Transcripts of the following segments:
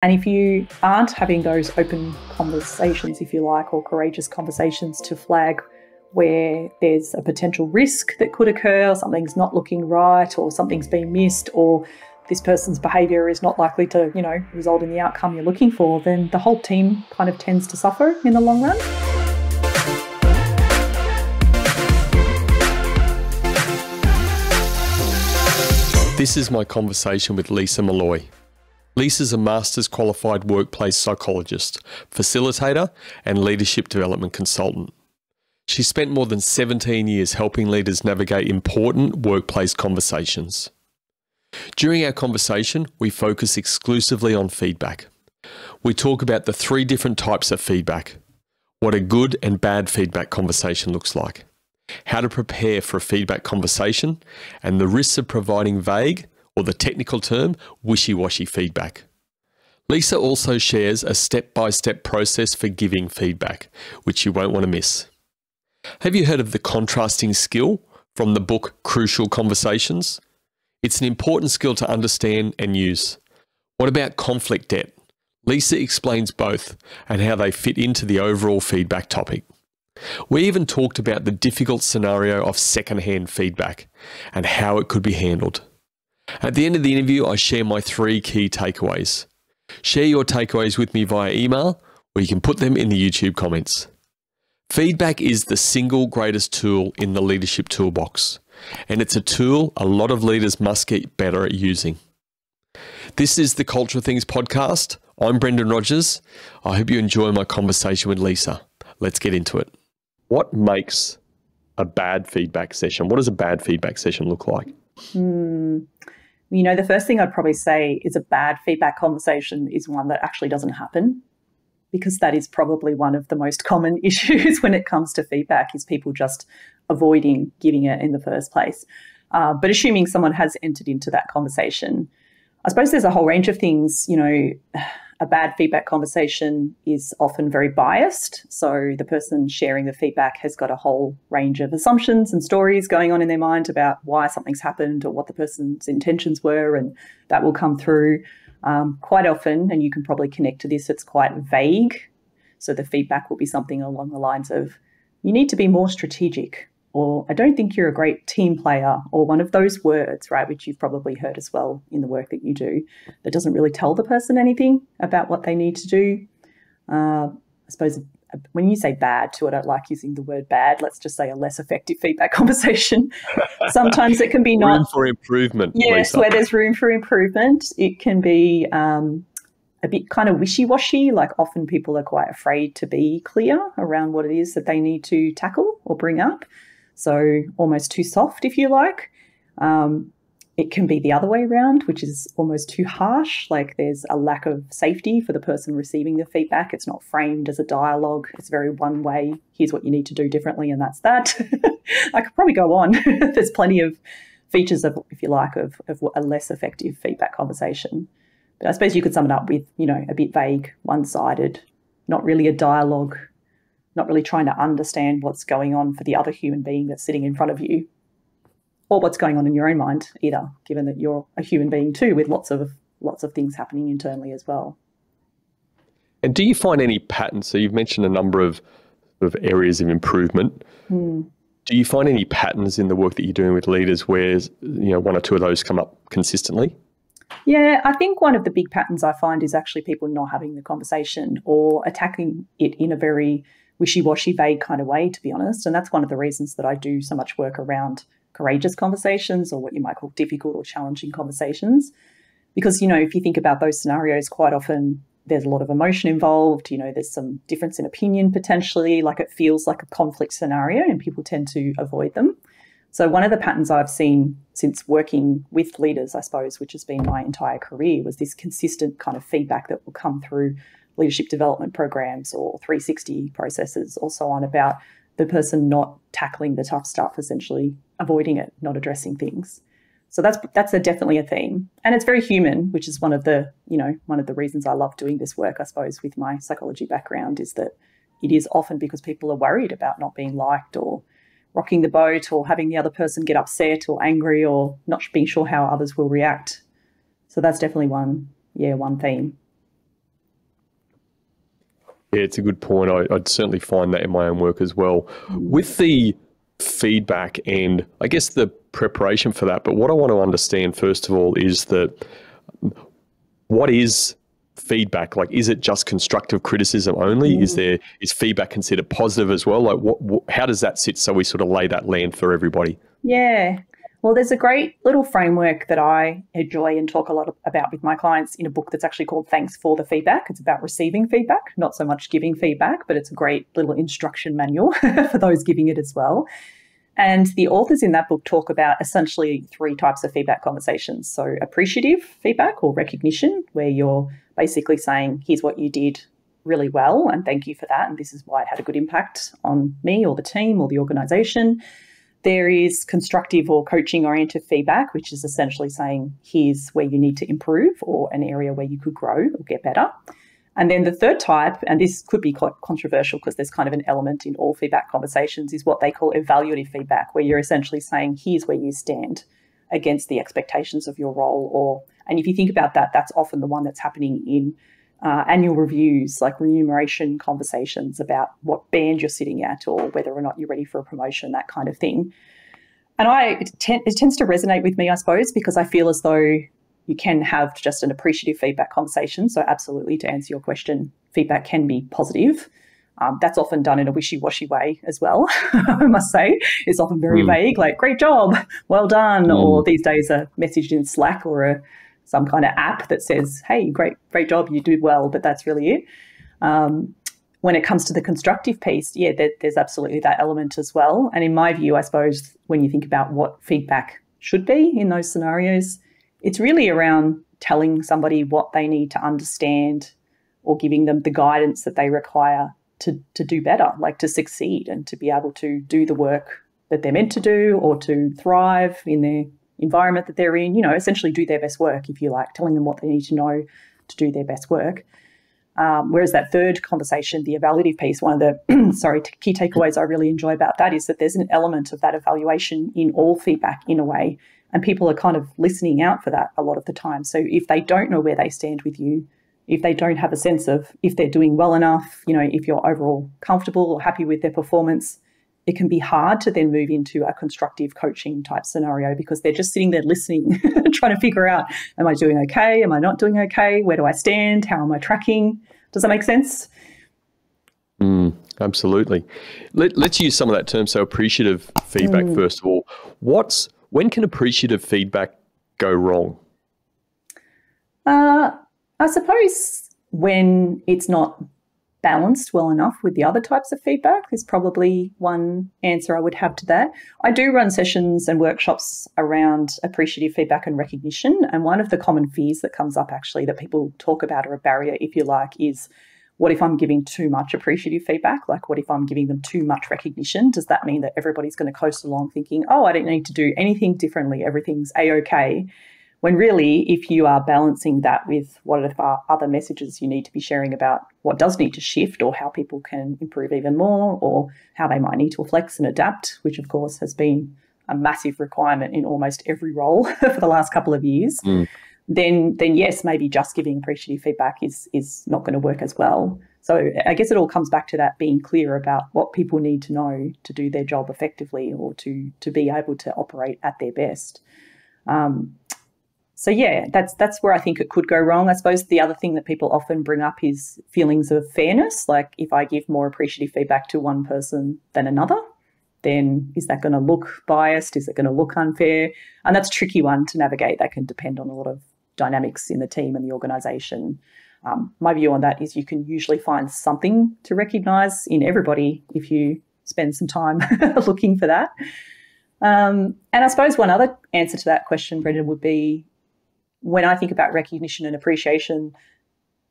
And if you aren't having those open conversations, if you like, or courageous conversations to flag where there's a potential risk that could occur, or something's not looking right, or something's been missed, or this person's behaviour is not likely to, result in the outcome you're looking for, then the whole team kind of tends to suffer in the long run. This is my conversation with Leisa Molloy. Leisa's a Master's Qualified Workplace Psychologist, Facilitator and Leadership Development Consultant. She spent more than 17 years helping leaders navigate important workplace conversations. During our conversation, we focus exclusively on feedback. We talk about the 3 different types of feedback, what a good and bad feedback conversation looks like, how to prepare for a feedback conversation, and the risks of providing vague, or the technical term, wishy-washy feedback. Leisa also shares a step-by-step process for giving feedback, which you won't want to miss. Have you heard of the contrasting skill from the book Crucial Conversations? It's an important skill to understand and use. What about conflict debt? Leisa explains both and how they fit into the overall feedback topic. We even talked about the difficult scenario of secondhand feedback and how it could be handled. At the end of the interview, I share my 3 key takeaways. Share your takeaways with me via email, or you can put them in the YouTube comments. Feedback is the single greatest tool in the leadership toolbox, and it's a tool a lot of leaders must get better at using. This is the Culture of Things podcast. I'm Brendan Rogers. I hope you enjoy my conversation with Leisa. Let's get into it. What makes a bad feedback session? What does a bad feedback session look like? The first thing I'd probably say is a bad feedback conversation is one that actually doesn't happen, because that is probably one of the most common issues when it comes to feedback, is people just avoiding giving it in the first place. But assuming someone has entered into that conversation, I suppose there's a whole range of things. A bad feedback conversation is often very biased. So the person sharing the feedback has got a whole range of assumptions and stories going on in their mind about why something's happened or what the person's intentions were, and that will come through quite often. And you can probably connect to this, it's quite vague. So the feedback will be something along the lines of, you need to be more strategic, or I don't think you're a great team player, or one of those words, right, which you've probably heard as well in the work that you do, that doesn't really tell the person anything about what they need to do. I suppose when you say bad too, I don't like using the word bad. Let's just say a less effective feedback conversation. Sometimes it can be not... Room for improvement. Yes, Leisa. Where there's room for improvement. It can be a bit kind of wishy-washy, like often people are quite afraid to be clear around what it is that they need to tackle or bring up. So almost too soft, if you like. It can be the other way around, which is almost too harsh, like there's a lack of safety for the person receiving the feedback. It's not framed as a dialogue. It's very one way. Here's what you need to do differently, and that's that. I could probably go on. There's plenty of features of, if you like, of a less effective feedback conversation. But I suppose you could sum it up with, a bit vague, one-sided, not really a dialogue, not really trying to understand what's going on for the other human being that's sitting in front of you, or what's going on in your own mind either, given that you're a human being too, with lots of things happening internally as well. And do you find any patterns? So you've mentioned a number of areas of improvement. Do you find any patterns in the work that you're doing with leaders where, 1 or 2 of those come up consistently? Yeah, I think one of the big patterns I find is actually people not having the conversation or attacking it in a very wishy-washy, vague kind of way, to be honest. And that's one of the reasons that I do so much work around courageous conversations, or what you might call difficult or challenging conversations. Because, if you think about those scenarios, quite often there's a lot of emotion involved. There's some difference in opinion potentially, like it feels like a conflict scenario, and people tend to avoid them. So one of the patterns I've seen since working with leaders, I suppose, which has been my entire career, was this consistent kind of feedback that will come through leadership development programs or 360 processes or so on, about the person not tackling the tough stuff, essentially avoiding it, not addressing things. So that's definitely a theme, and it's very human, which is one of the reasons I love doing this work, I suppose, with my psychology background, is that it is often because people are worried about not being liked, or rocking the boat, or having the other person get upset or angry, or not being sure how others will react. So that's definitely one theme. Yeah, it's a good point. I'd certainly find that in my own work as well. With the feedback and I guess the preparation for that, but what I want to understand first of all is that what is feedback? Like, is it just constructive criticism only? Is feedback considered positive as well? Like, how does that sit so we sort of lay that land for everybody? Yeah. Well, there's a great little framework that I enjoy and talk a lot about with my clients in a book that's actually called Thanks for the Feedback. It's about receiving feedback, not so much giving feedback, but it's a great little instruction manual for those giving it as well. And the authors in that book talk about essentially 3 types of feedback conversations. So appreciative feedback or recognition, where you're basically saying, here's what you did really well and thank you for that. And this is why it had a good impact on me or the team or the organisation. There is constructive or coaching-oriented feedback, which is essentially saying, here's where you need to improve or an area where you could grow or get better. And then the third type, and this could be quite controversial because there's kind of an element in all feedback conversations, is what they call evaluative feedback, where you're essentially saying, here's where you stand against the expectations of your role. And if you think about that, that's often the one that's happening in annual reviews, like remuneration conversations about what band you're sitting at or whether or not you're ready for a promotion, that kind of thing. And it tends to resonate with me, I suppose, because I feel as though you can have just an appreciative feedback conversation. So absolutely, to answer your question, feedback can be positive. That's often done in a wishy-washy way as well, I must say. It's often very vague, like, great job, well done, or these days a message in Slack or some kind of app that says, hey, great job, you did well, but that's really it. When it comes to the constructive piece, yeah, there's absolutely that element as well. And in my view, I suppose, when you think about what feedback should be in those scenarios, it's really around telling somebody what they need to understand or giving them the guidance that they require to do better, like to succeed and to be able to do the work that they're meant to do or to thrive in their environment that they're in, essentially do their best work, if you like, telling them what they need to know to do their best work. Whereas that third conversation, the evaluative piece, one of the key takeaways I really enjoy about that is that there's an element of that evaluation in all feedback in a way, and people are kind of listening out for that a lot of the time. So if they don't know where they stand with you, if they don't have a sense of if they're doing well enough, if you're overall comfortable or happy with their performance, it can be hard to then move into a constructive coaching type scenario because they're just sitting there listening, trying to figure out, am I doing okay? Am I not doing okay? Where do I stand? How am I tracking? Does that make sense? Absolutely. Let's use some of that term. So appreciative feedback, first of all. When can appreciative feedback go wrong? I suppose when it's not balanced well enough with the other types of feedback is probably one answer I would have to that. I do run sessions and workshops around appreciative feedback and recognition. And one of the common fears that comes up actually that people talk about, or a barrier, if you like, is what if I'm giving too much appreciative feedback? Like, what if I'm giving them too much recognition? Does that mean that everybody's going to coast along thinking, oh, I don't need to do anything differently, everything's A-okay? When really, if you are balancing that with what are other messages you need to be sharing about what does need to shift or how people can improve even more or how they might need to flex and adapt, which of course has been a massive requirement in almost every role for the last couple of years, then yes, maybe just giving appreciative feedback is not going to work as well. So I guess it all comes back to that being clear about what people need to know to do their job effectively or to be able to operate at their best. So yeah, that's where I think it could go wrong. I suppose the other thing that people often bring up is feelings of fairness. Like if I give more appreciative feedback to one person than another, then is that going to look biased? Is it going to look unfair? And that's a tricky one to navigate. That can depend on a lot of dynamics in the team and the organisation. My view on that is you can usually find something to recognise in everybody if you spend some time looking for that. And I suppose one other answer to that question, Brendan, would be when I think about recognition and appreciation,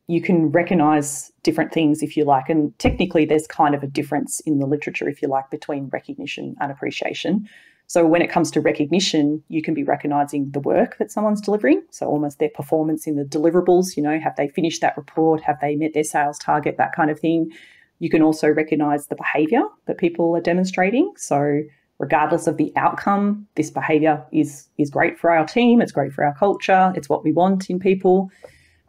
you can recognise different things, if you like. And technically, there's kind of a difference in the literature, if you like, between recognition and appreciation. So when it comes to recognition, you can be recognising the work that someone's delivering. So almost their performance in the deliverables, have they finished that report? Have they met their sales target? That kind of thing. You can also recognise the behaviour that people are demonstrating. So regardless of the outcome, this behaviour is great for our team, it's great for our culture, it's what we want in people.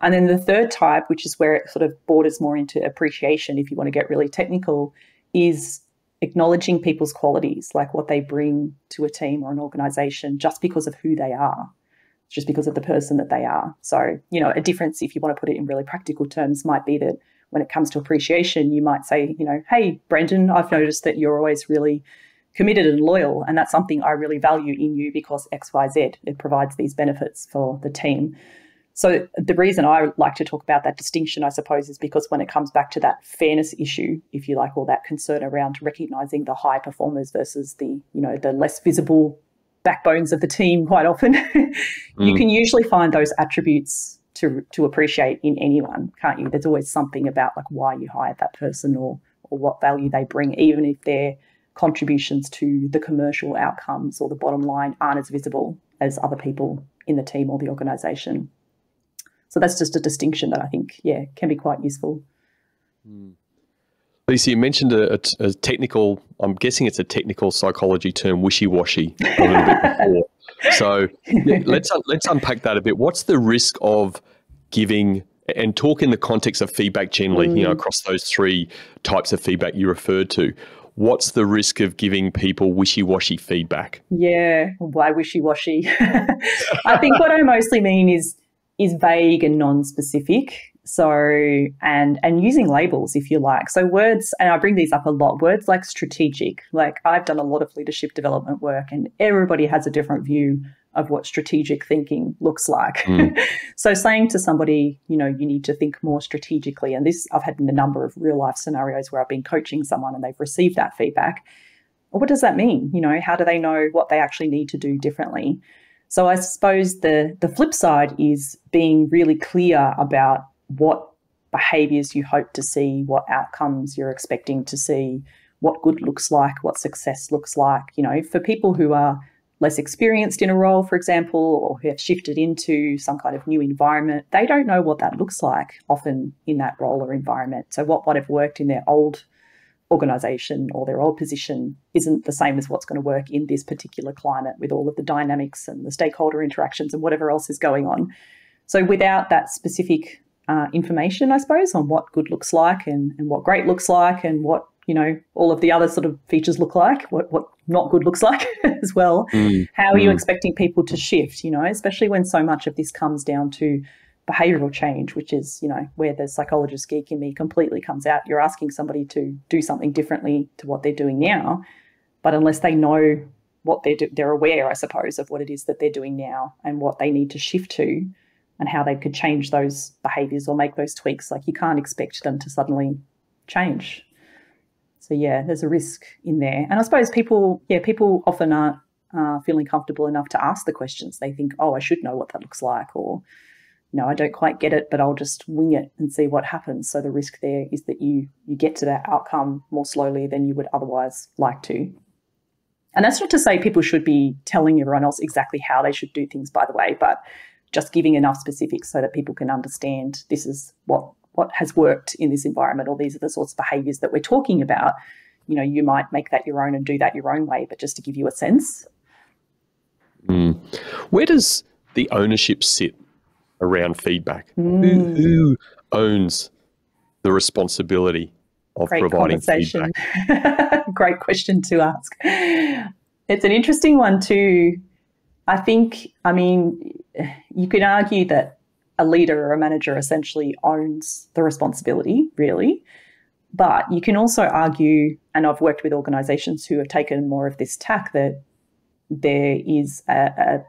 And then the third type, which is where it sort of borders more into appreciation, if you want to get really technical, is acknowledging people's qualities, like what they bring to a team or an organisation just because of who they are, just because of the person that they are. So, you know, a difference, if you want to put it in really practical terms, might be that when it comes to appreciation, you might say, you know, hey, Brendan, I've noticed that you're always really committed and loyal, and that's something I really value in you because X, Y, Z. It provides these benefits for the team. So the reason I like to talk about that distinction, I suppose, is because when it comes back to that fairness issue, if you like, or that concern around recognising the high performers versus the, you know, the less visible backbones of the team quite often, you can usually find those attributes to appreciate in anyone, can't you? There's always something about like why you hired that person or what value they bring, even if their contributions to the commercial outcomes or the bottom line aren't as visible as other people in the team or the organisation. So that's just a distinction that I think, can be quite useful. Leisa, you mentioned a technical, I'm guessing it's a technical psychology term, wishy washy, a little bit before. So let's unpack that a bit. What's the risk of giving, and talk in the context of feedback generally, you know, across those three types of feedback you referred to? What's the risk of giving people wishy-washy feedback? Yeah, why wishy-washy? I think what I mostly mean is vague and non-specific. So, and using labels, if you like. So words, and I bring these up a lot, words like strategic. Like I've done a lot of leadership development work and everybody has a different view of what strategic thinking looks like. So saying to somebody, you know, you need to think more strategically, and this I've had in a number of real life scenarios where I've been coaching someone and they've received that feedback. Well, what does that mean? You know, how do they know what they actually need to do differently? So I suppose the flip side is being really clear about what behaviours you hope to see, what outcomes you're expecting to see, what good looks like, what success looks like. You know, for people who are less experienced in a role, for example, or who have shifted into some kind of new environment, they don't know what that looks like often in that role or environment. So what might have worked in their old organisation or their old position isn't the same as what's going to work in this particular climate with all of the dynamics and the stakeholder interactions and whatever else is going on. So without that specific information, I suppose, on what good looks like and what great looks like and what, you know, all of the other sort of features look like, what not good looks like as well. How are you expecting people to shift, you know, especially when so much of this comes down to behavioural change, which is, you know, where the psychologist geek in me completely comes out. You're asking somebody to do something differently to what they're doing now, but unless they know what they're aware, I suppose, of what it is that they're doing now and what they need to shift to and how they could change those behaviours or make those tweaks. Like you can't expect them to suddenly change. So yeah, there's a risk in there. And I suppose people often aren't feeling comfortable enough to ask the questions. They think, oh, I should know what that looks like, or, no, I don't quite get it, but I'll just wing it and see what happens. So the risk there is that you get to that outcome more slowly than you would otherwise like to. And that's not to say people should be telling everyone else exactly how they should do things, by the way, but just giving enough specifics so that people can understand this is what has worked in this environment, or these are the sorts of behaviours that we're talking about. You know, you might make that your own and do that your own way, but just to give you a sense. Where does the ownership sit around feedback? Who owns the responsibility of providing feedback? Great question to ask. It's an interesting one too. I mean, you could argue that a leader or a manager essentially owns the responsibility, really. But you can also argue, and I've worked with organisations who have taken more of this tack, that there is a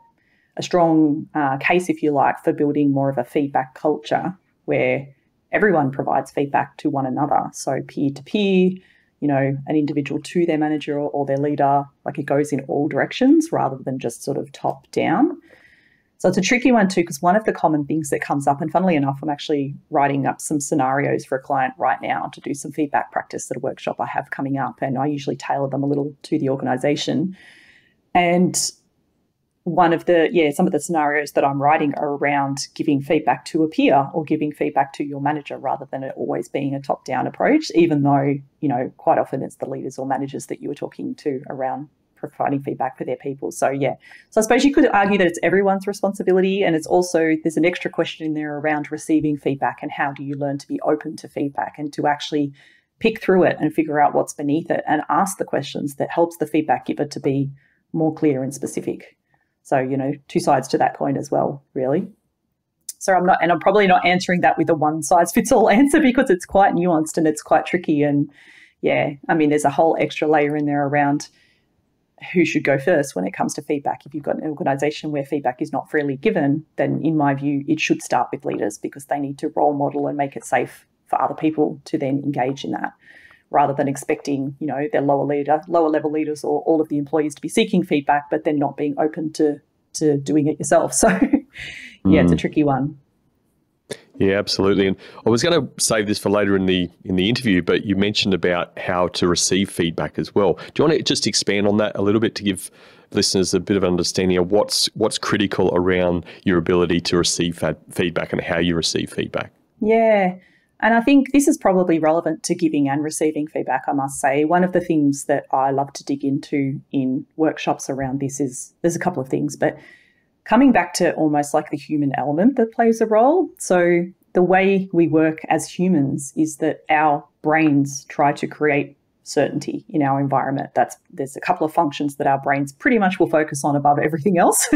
strong case, if you like, for building more of a feedback culture where everyone provides feedback to one another. So peer-to-peer, you know, an individual to their manager or their leader, like it goes in all directions rather than just sort of top down. So it's a tricky one too, because one of the common things that comes up, and funnily enough, I'm actually writing up some scenarios for a client right now to do some feedback practice at a workshop I have coming up, and I usually tailor them a little to the organisation. And some of the scenarios that I'm writing are around giving feedback to a peer or giving feedback to your manager rather than it always being a top-down approach, even though, you know, quite often it's the leaders or managers that you were talking to around providing feedback for their people. So yeah, so I suppose you could argue that it's everyone's responsibility, and it's also, there's an extra question in there around receiving feedback and how do you learn to be open to feedback and to actually pick through it and figure out what's beneath it and ask the questions that helps the feedback giver to be more clear and specific. So, you know, two sides to that coin as well, really. So I'm probably not answering that with a one size fits all answer, because it's quite nuanced and it's quite tricky. And yeah, I mean, there's a whole extra layer in there around who should go first when it comes to feedback. If you've got an organisation where feedback is not freely given, then in my view, it should start with leaders, because they need to role model and make it safe for other people to then engage in that, rather than expecting, you know, their lower level leaders or all of the employees to be seeking feedback, but then not being open to doing it yourself. So yeah, it's a tricky one. Yeah, absolutely. And I was going to save this for later in the interview, but you mentioned about how to receive feedback as well. Do you want to just expand on that a little bit to give listeners a bit of understanding of what's critical around your ability to receive feedback and how you receive feedback? Yeah. And I think this is probably relevant to giving and receiving feedback, I must say. One of the things that I love to dig into in workshops around this is, there's a couple of things, but coming back to almost like the human element that plays a role. So the way we work as humans is that our brains try to create certainty in our environment. There's a couple of functions that our brains pretty much will focus on above everything else.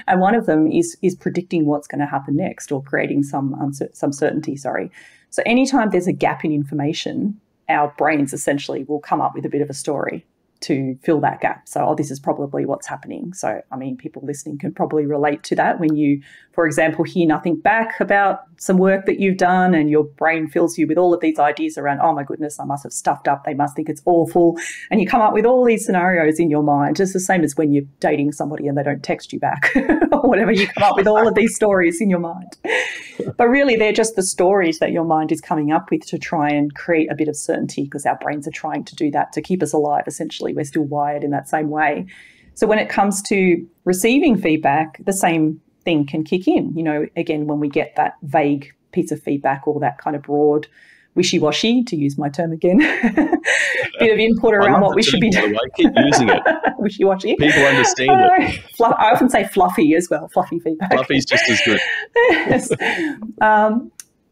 And one of them is predicting what's going to happen next, or creating some certainty, sorry. So anytime there's a gap in information, our brains essentially will come up with a bit of a story to fill that gap. So, this is probably what's happening. So, I mean, people listening can probably relate to that when you, for example, hear nothing back about some work that you've done, and your brain fills you with all of these ideas around, oh my goodness, I must have stuffed up. They must think it's awful. And you come up with all these scenarios in your mind, just the same as when you're dating somebody and they don't text you back or whatever. You come up with all of these stories in your mind. But really, they're just the stories that your mind is coming up with to try and create a bit of certainty, because our brains are trying to do that to keep us alive, essentially. We're still wired in that same way. So when it comes to receiving feedback, the same thing can kick in. You know, again, when we get that vague piece of feedback or that kind of broad wishy washy, to use my term again, bit of input around what we should be doing. Keep using it. Wishy washy. People understand it. I often say fluffy as well. Fluffy feedback. Fluffy's just as good. Yes.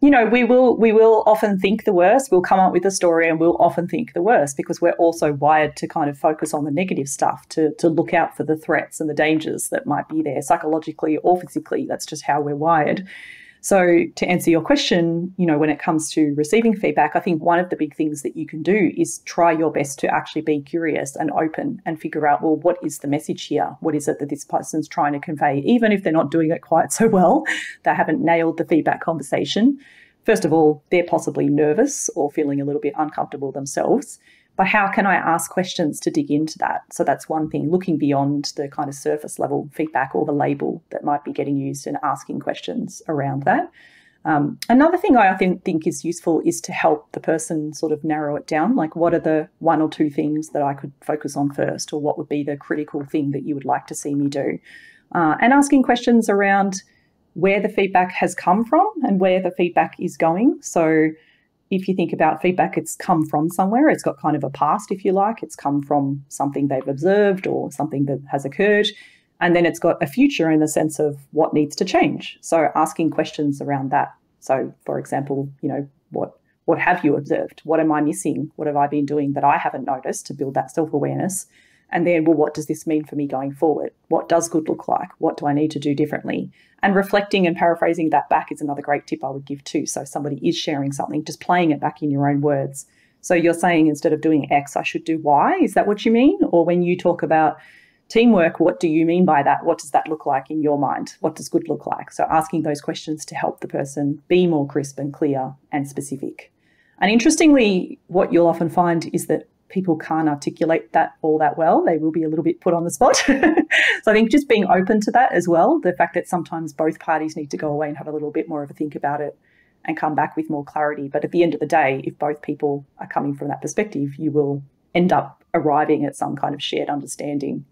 You know, we will often think the worst. We'll come up with a story and we'll often think the worst, because we're also wired to kind of focus on the negative stuff, to look out for the threats and the dangers that might be there psychologically or physically. That's just how we're wired. So to answer your question, you know, when it comes to receiving feedback, I think one of the big things that you can do is try your best to actually be curious and open and figure out, well, what is the message here? What is it that this person's trying to convey? Even if they're not doing it quite so well, they haven't nailed the feedback conversation. First of all, they're possibly nervous or feeling a little bit uncomfortable themselves. But how can I ask questions to dig into that? So that's one thing, looking beyond the kind of surface level feedback or the label that might be getting used, and asking questions around that. Another thing I think is useful is to help the person sort of narrow it down. Like, what are the one or two things that I could focus on first, or what would be the critical thing that you would like to see me do? And asking questions around where the feedback has come from and where the feedback is going. So if you think about feedback, it's come from somewhere. It's got kind of a past, if you like. It's come from something they've observed or something that has occurred. And then it's got a future in the sense of what needs to change. So asking questions around that. So, for example, you know, what have you observed? What am I missing? What have I been doing that I haven't noticed, to build that self-awareness? And then, well, what does this mean for me going forward? What does good look like? What do I need to do differently? And reflecting and paraphrasing that back is another great tip I would give too. So if somebody is sharing something, just playing it back in your own words. So you're saying, instead of doing X, I should do Y. Is that what you mean? Or when you talk about teamwork, what do you mean by that? What does that look like in your mind? What does good look like? So asking those questions to help the person be more crisp and clear and specific. And interestingly, what you'll often find is that people can't articulate that all that well. They will be a little bit put on the spot. So I think just being open to that as well, the fact that sometimes both parties need to go away and have a little bit more of a think about it and come back with more clarity. But at the end of the day, if both people are coming from that perspective, you will end up arriving at some kind of shared understanding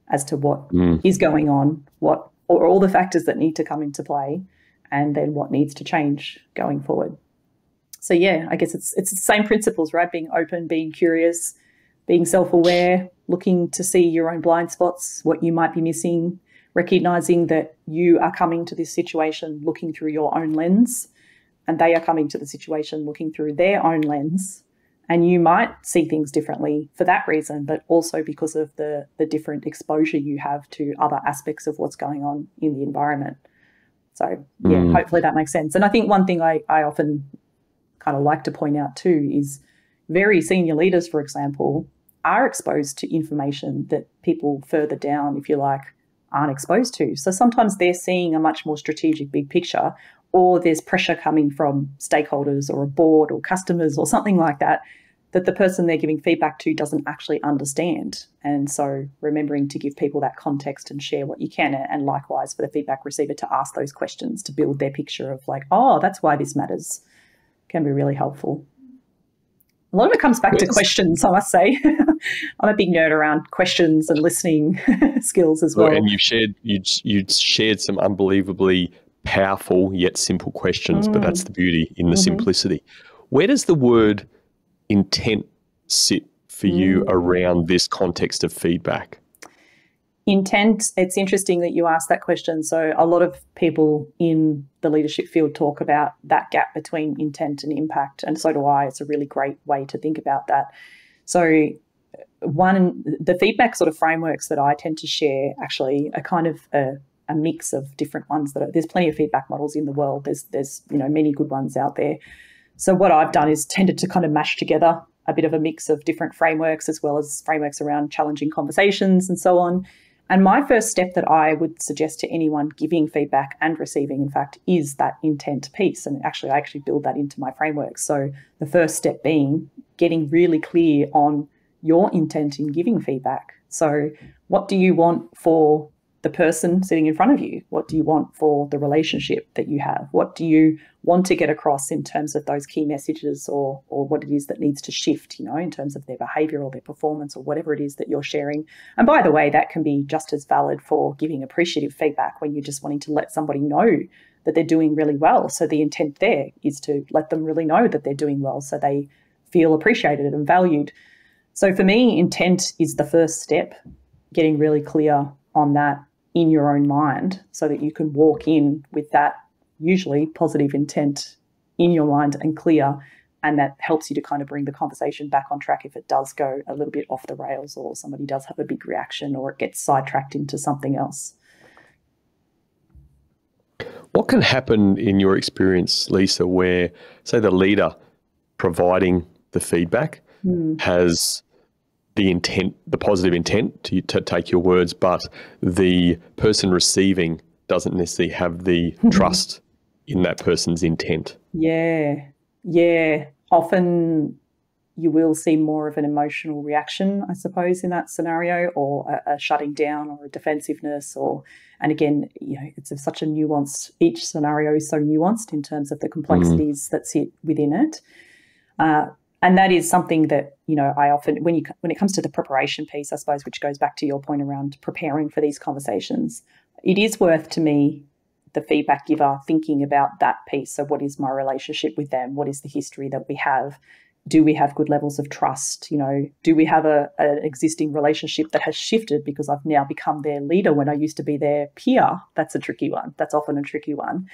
as to what is going on, or all the factors that need to come into play, and then what needs to change going forward. So yeah, I guess it's the same principles, right? Being open, being curious, being self-aware, looking to see your own blind spots, what you might be missing, recognizing that you are coming to this situation looking through your own lens and they are coming to the situation looking through their own lens. And you might see things differently for that reason, but also because of the different exposure you have to other aspects of what's going on in the environment. So, yeah, hopefully that makes sense. And I think one thing I often kind of like to point out too is very senior leaders, for example, are exposed to information that people further down, if you like, aren't exposed to. So sometimes they're seeing a much more strategic big picture, or there's pressure coming from stakeholders or a board or customers or something like that, that the person they're giving feedback to doesn't actually understand. And so remembering to give people that context and share what you can, and likewise for the feedback receiver to ask those questions to build their picture of like, oh, that's why this matters, can be really helpful. A lot of it comes back to questions, I must say. I'm a big nerd around questions and listening skills as well. And you'd shared some unbelievably powerful yet simple questions, but that's the beauty in the simplicity. Where does the word intent sit for you around this context of feedback? Intent, it's interesting that you asked that question. So a lot of people in the leadership field talk about that gap between intent and impact, and so do I. It's a really great way to think about that. So the feedback sort of frameworks that I tend to share actually are kind of a mix of different ones. There's plenty of feedback models in the world. There's many good ones out there. So what I've done is tended to kind of mash together a bit of a mix of different frameworks, as well as frameworks around challenging conversations and so on. And my first step that I would suggest to anyone giving feedback and receiving, in fact, is that intent piece. And actually, I build that into my framework. So the first step being getting really clear on your intent in giving feedback. So what do you want for the person sitting in front of you? What do you want for the relationship that you have? What do you want to get across in terms of those key messages, or what it is that needs to shift, in terms of their behaviour or their performance or whatever it is that you're sharing? And by the way, that can be just as valid for giving appreciative feedback when you're just wanting to let somebody know that they're doing really well. So the intent there is to let them really know that they're doing well so they feel appreciated and valued. So for me, intent is the first step, getting really clear on that in your own mind so that you can walk in with that usually positive intent in your mind and clear, and that helps you to kind of bring the conversation back on track if it does go a little bit off the rails, or somebody does have a big reaction, or it gets sidetracked into something else. What can happen in your experience, Leisa, where, say, the leader providing the feedback has the intent, the positive intent to take your words, but the person receiving doesn't necessarily have the trust in that person's intent? Yeah. Often you will see more of an emotional reaction, I suppose, in that scenario, or a shutting down or a defensiveness, and again, it's such a nuanced, each scenario is so nuanced in terms of the complexities that sit within it. And that is something that, I often, when it comes to the preparation piece, I suppose, which goes back to your point around preparing for these conversations, it is worth, to me, the feedback giver thinking about that piece. So what is my relationship with them? What is the history that we have? Do we have good levels of trust? Do we have an existing relationship that has shifted because I've now become their leader when I used to be their peer? That's a tricky one. That's often a tricky one.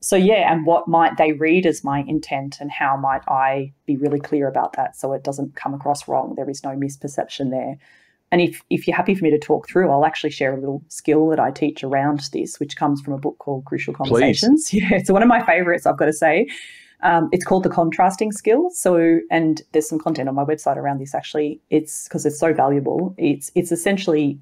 So, and what might they read as my intent, and how might I be really clear about that so it doesn't come across wrong? There is no misperception there. And if you're happy for me to talk through, I'll actually share a little skill that I teach around this, which comes from a book called Crucial Conversations. Please. Yeah, it's one of my favourites, I've got to say. It's called The Contrasting Skill. So, and there's some content on my website around this, actually. It's because it's so valuable. It's essentially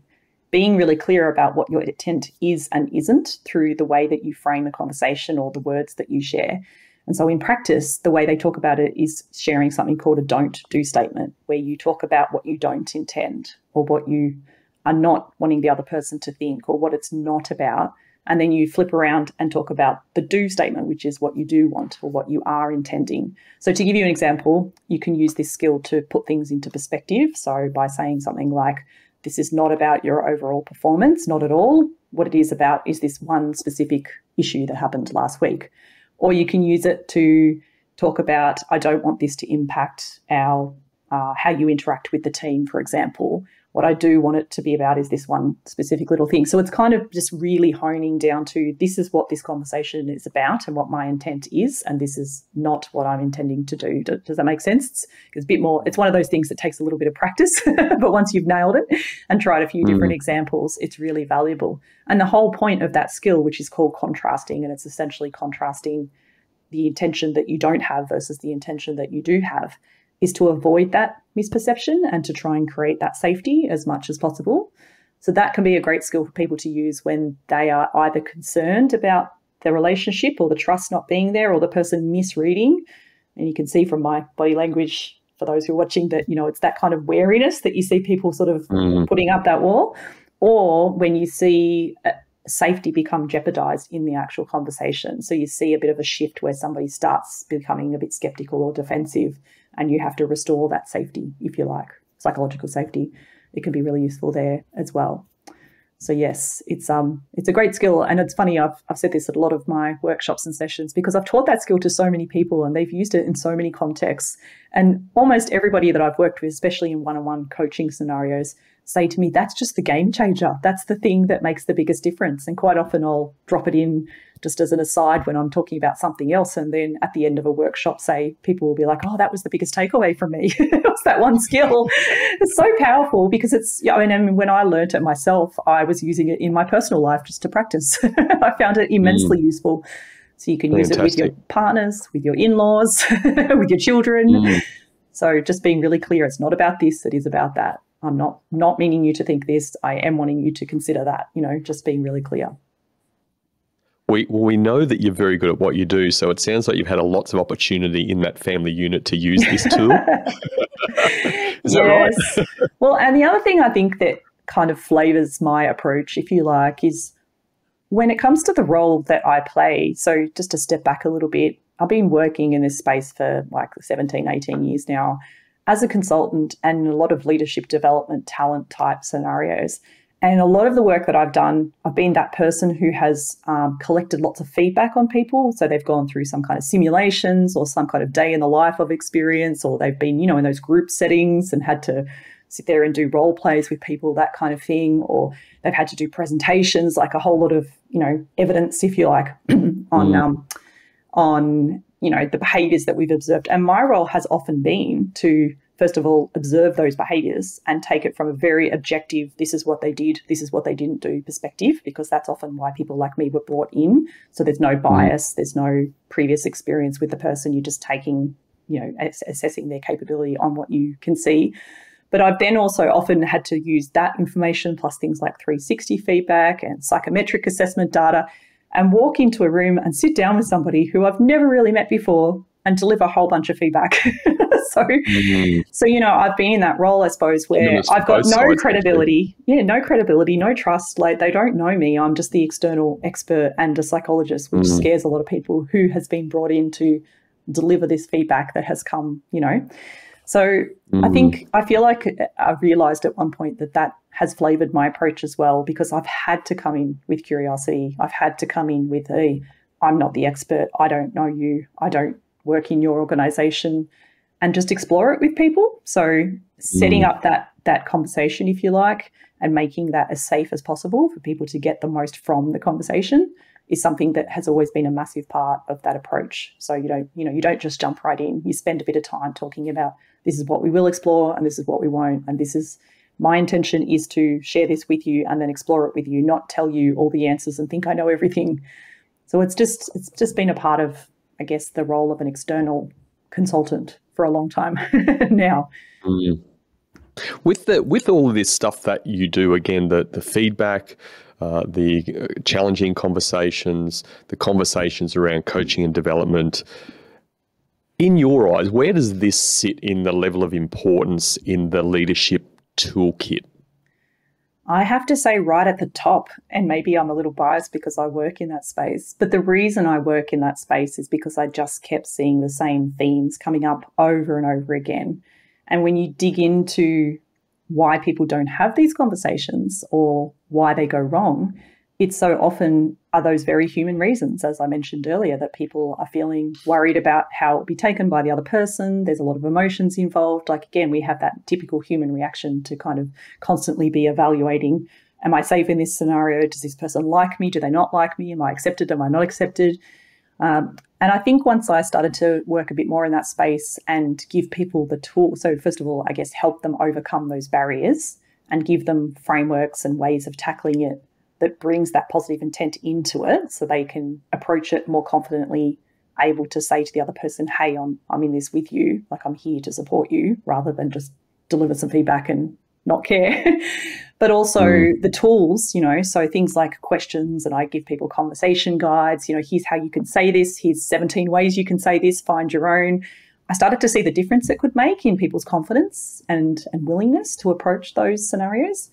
being really clear about what your intent is and isn't through the way that you frame a conversation or the words that you share. And so in practice, the way they talk about it is sharing something called a don't do statement, where you talk about what you don't intend, or what you are not wanting the other person to think, or what it's not about. And then you flip around and talk about the do statement, which is what you do want or what you are intending. So to give you an example, you can use this skill to put things into perspective. So by saying something like, this is not about your overall performance, not at all. What it is about is this one specific issue that happened last week. Or you can use it to talk about, I don't want this to impact our how you interact with the team, for example. What I do want it to be about is this one specific little thing. So it's kind of just really honing down to this is what this conversation is about and what my intent is, and this is not what I'm intending to do. Does that make sense? It's a bit more, it's one of those things that takes a little bit of practice, but once you've nailed it and tried a few different examples, it's really valuable. And the whole point of that skill, which is called contrasting, and it's essentially contrasting the intention that you don't have versus the intention that you do have, is to avoid that misperception and to try and create that safety as much as possible. So that can be a great skill for people to use when they are either concerned about the relationship or the trust not being there or the person misreading. And you can see from my body language, for those who are watching, that, it's that kind of wariness that you see people sort of putting up that wall, or when you see safety become jeopardized in the actual conversation. So you see a bit of a shift where somebody starts becoming a bit skeptical or defensive, and you have to restore that safety, if you like, psychological safety. It can be really useful there as well. So yes, it's a great skill. And it's funny, I've said this at a lot of my workshops and sessions, because I've taught that skill to so many people and they've used it in so many contexts. And almost everybody that I've worked with, especially in one-on-one coaching scenarios, say to me, that's just the game changer. That's the thing that makes the biggest difference. And quite often I'll drop it in just as an aside when I'm talking about something else. And then at the end of a workshop, say, people will be like, oh, that was the biggest takeaway from me. It was that one skill. It's so powerful because it's, when I learned it myself, I was using it in my personal life just to practice. I found it immensely useful. So you can use it with your partners, with your in-laws, with your children. So just being really clear, it's not about this, it is about that. I'm not meaning you to think this. I am wanting you to consider that, just being really clear. We know that you're very good at what you do, so it sounds like you've had lots of opportunity in that family unit to use this tool. Is that right? Well, and the other thing I think that kind of flavors my approach, if you like, is when it comes to the role that I play. So just to step back a little bit, I've been working in this space for like 17, 18 years now as a consultant and a lot of leadership development talent type scenarios. And a lot of the work that I've done, I've been that person who has collected lots of feedback on people. So they've gone through some kind of simulations or some kind of day in the life of experience, or they've been, in those group settings and had to sit there and do role plays with people, that kind of thing. Or they've had to do presentations, like a whole lot of, evidence, if you like, on the behaviours that we've observed. And my role has often been to, first of all, observe those behaviours and take it from a very objective, this is what they did, this is what they didn't do perspective, because that's often why people like me were brought in. So there's no bias, there's no previous experience with the person. You're just taking, assessing their capability on what you can see. But I've then also often had to use that information plus things like 360 feedback and psychometric assessment data and walk into a room and sit down with somebody who I've never really met before and deliver a whole bunch of feedback. So, I've been in that role, I suppose, where I've got no credibility. Yeah, no credibility, no trust. Like, they don't know me. I'm just the external expert and a psychologist, which scares a lot of people who has been brought in to deliver this feedback that has come, So I feel like I realised at one point that has flavoured my approach as well, because I've had to come in with curiosity. I've had to come in with I'm not the expert. I don't know you. I don't work in your organisation, and just explore it with people. So setting up that conversation, if you like, and making that as safe as possible for people to get the most from the conversation is something that has always been a massive part of that approach. So you don't just jump right in. You spend a bit of time talking about, this is what we will explore and this is what we won't. And this is, my intention is to share this with you and then explore it with you, not tell you all the answers and think I know everything. So it's just been a part of, I guess, the role of an external consultant for a long time now. With all of this stuff that you do, again, the feedback, the challenging conversations, the conversations around coaching and development, in your eyes, where does this sit in the level of importance in the leadership toolkit? I have to say right at the top, and maybe I'm a little biased because I work in that space, but the reason I work in that space is because I just kept seeing the same themes coming up over and over again. And when you dig into why people don't have these conversations or why they go wrong, it's so often are those very human reasons, as I mentioned earlier, that people are feeling worried about how it will be taken by the other person. There's a lot of emotions involved. Like, again, we have that typical human reaction to kind of constantly be evaluating, am I safe in this scenario? Does this person like me? Do they not like me? Am I accepted? Am I not accepted? And I think once I started to work a bit more in that space and give people the tools, so first of all, I guess, help them overcome those barriers and give them frameworks and ways of tackling it that brings that positive intent into it so they can approach it more confidently, able to say to the other person, hey, I'm in this with you, like I'm here to support you, rather than just deliver some feedback and not care. But also the tools, so things like questions, and I give people conversation guides, here's how you can say this, here's 17 ways you can say this, find your own. I started to see the difference it could make in people's confidence and willingness to approach those scenarios.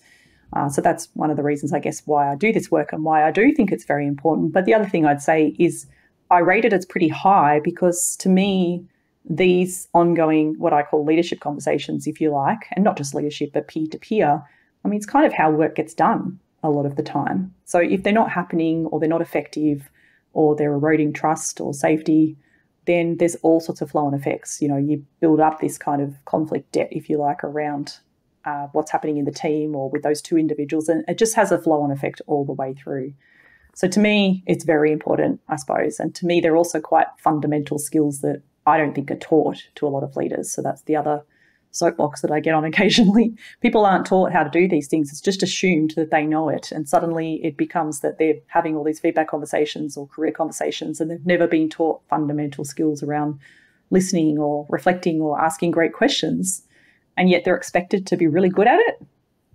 So that's one of the reasons, I guess, why I do this work and why I do think it's very important. But the other thing I'd say is I rate it as pretty high because to me, these ongoing, what I call leadership conversations, if you like, and not just leadership, but peer-to-peer, I mean, it's kind of how work gets done a lot of the time. So if they're not happening or they're not effective or they're eroding trust or safety, then there's all sorts of flow-on effects. You build up this kind of conflict debt, if you like, around what's happening in the team or with those two individuals. And it just has a flow-on effect all the way through. So to me, it's very important, I suppose. And to me, they're also quite fundamental skills that I don't think are taught to a lot of leaders. So that's the other soapbox that I get on occasionally. People aren't taught how to do these things. It's just assumed that they know it. And suddenly it becomes that they're having all these feedback conversations or career conversations and they've never been taught fundamental skills around listening or reflecting or asking great questions. And yet they're expected to be really good at it.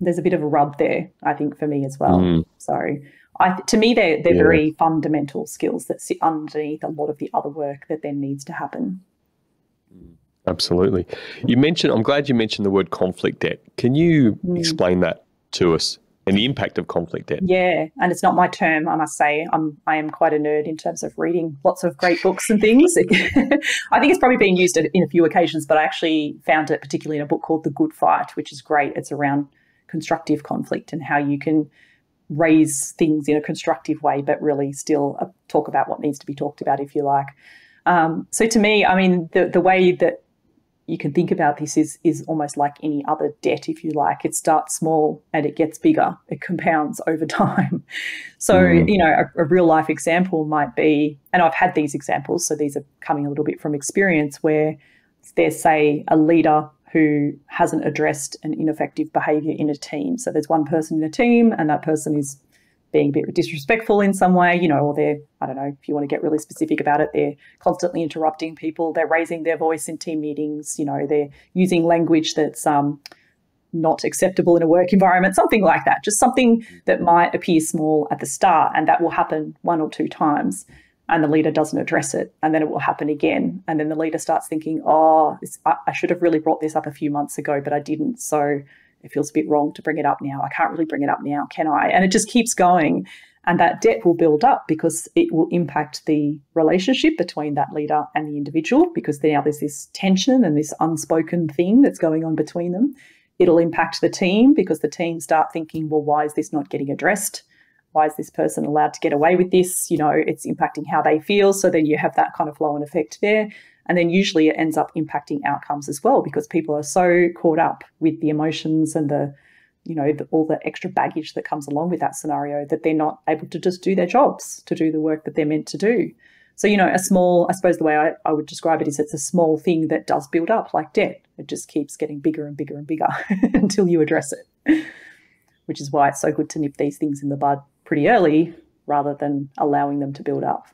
There's a bit of a rub there, I think, for me as well. So to me, they're very fundamental skills that sit underneath a lot of the other work that then needs to happen. Absolutely. I'm glad you mentioned the word conflict debt. Can you explain that to us and the impact of conflict debt? Yeah, and it's not my term, I must say. I am quite a nerd in terms of reading lots of great books and things. I think it's probably been used in a few occasions, but I actually found it particularly in a book called The Good Fight, which is great. It's around constructive conflict and how you can raise things in a constructive way, but really still talk about what needs to be talked about, if you like. So to me, I mean, the way that you can think about this is almost like any other debt, if you like. It starts small and it gets bigger. It compounds over time. So, a real life example might be, and I've had these examples, so these are coming a little bit from experience, where there's, say, a leader who hasn't addressed an ineffective behaviour in a team. So there's one person in a team and that person is being a bit disrespectful in some way, or they're, I don't know, if you want to get really specific about it, they're constantly interrupting people, they're raising their voice in team meetings, they're using language that's not acceptable in a work environment, something like that, just something that might appear small at the start, and that will happen one or two times, and the leader doesn't address it, and then it will happen again, and then the leader starts thinking, I should have really brought this up a few months ago, but I didn't, so it feels a bit wrong to bring it up now. I can't really bring it up now, can I? And it just keeps going. And that debt will build up because it will impact the relationship between that leader and the individual, because now there's this tension and this unspoken thing that's going on between them. It'll impact the team because the team start thinking, well, why is this not getting addressed? Why is this person allowed to get away with this? It's impacting how they feel. So then you have that kind of flow-on effect there. And then usually it ends up impacting outcomes as well, because people are so caught up with the emotions and all the extra baggage that comes along with that scenario that they're not able to just do their jobs, to do the work that they're meant to do. So, I suppose the way I would describe it is it's a small thing that does build up like debt. It just keeps getting bigger and bigger and bigger until you address it, which is why it's so good to nip these things in the bud pretty early rather than allowing them to build up.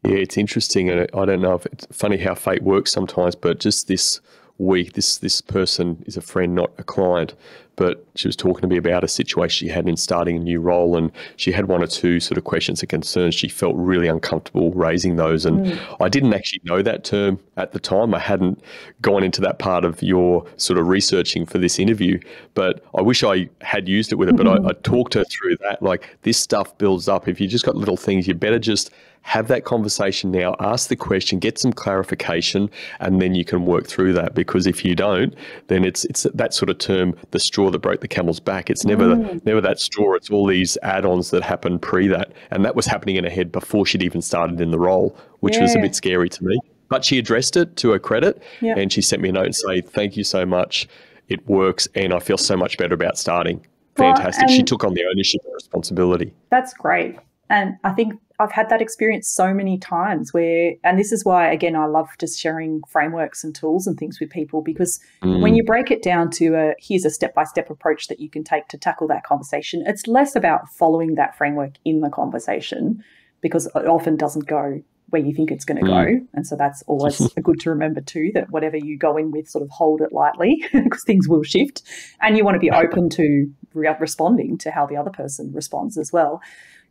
Yeah, it's interesting, and I don't know if it's funny how fate works sometimes, but just this week, this person is a friend, not a client, but she was talking to me about a situation she had in starting a new role, and she had one or two sort of questions and concerns. She felt really uncomfortable raising those, and I didn't actually know that term at the time. I hadn't gone into that part of your sort of researching for this interview, but I wish I had used it with her, but I talked her through that. Like, this stuff builds up. If you just got little things, you better just have that conversation now, ask the question, get some clarification, and then you can work through that. Because if you don't, then it's that sort of term, the straw that broke the camel's back. It's never that straw. It's all these add-ons that happen pre that. And that was happening in her head before she'd even started in the role, which was a bit scary to me. But she addressed it to her credit, and she sent me a note and say, thank you so much. It works, and I feel so much better about starting. Fantastic. She took on the ownership and responsibility. That's great. And I think I've had that experience so many times where, and this is why, again, I love just sharing frameworks and tools and things with people, because when you break it down to here's a step-by-step approach that you can take to tackle that conversation, it's less about following that framework in the conversation, because it often doesn't go where you think it's going to go. And so that's always good to remember too, that whatever you go in with, sort of hold it lightly because things will shift, and you want to be open to responding to how the other person responds as well.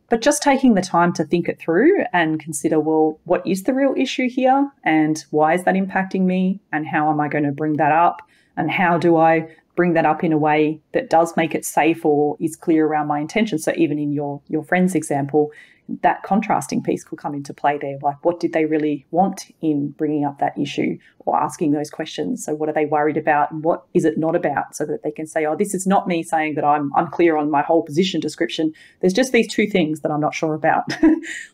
But just taking the time to think it through and consider, well, what is the real issue here, and why is that impacting me, and how am I going to bring that up, and how do I bring that up in a way that does make it safe or is clear around my intentions. So even in your friend's example, that contrasting piece could come into play there. Like, what did they really want in bringing up that issue or asking those questions? So what are they worried about, and what is it not about, so that they can say, oh, this is not me saying that I'm unclear on my whole position description. There's just these two things that I'm not sure about.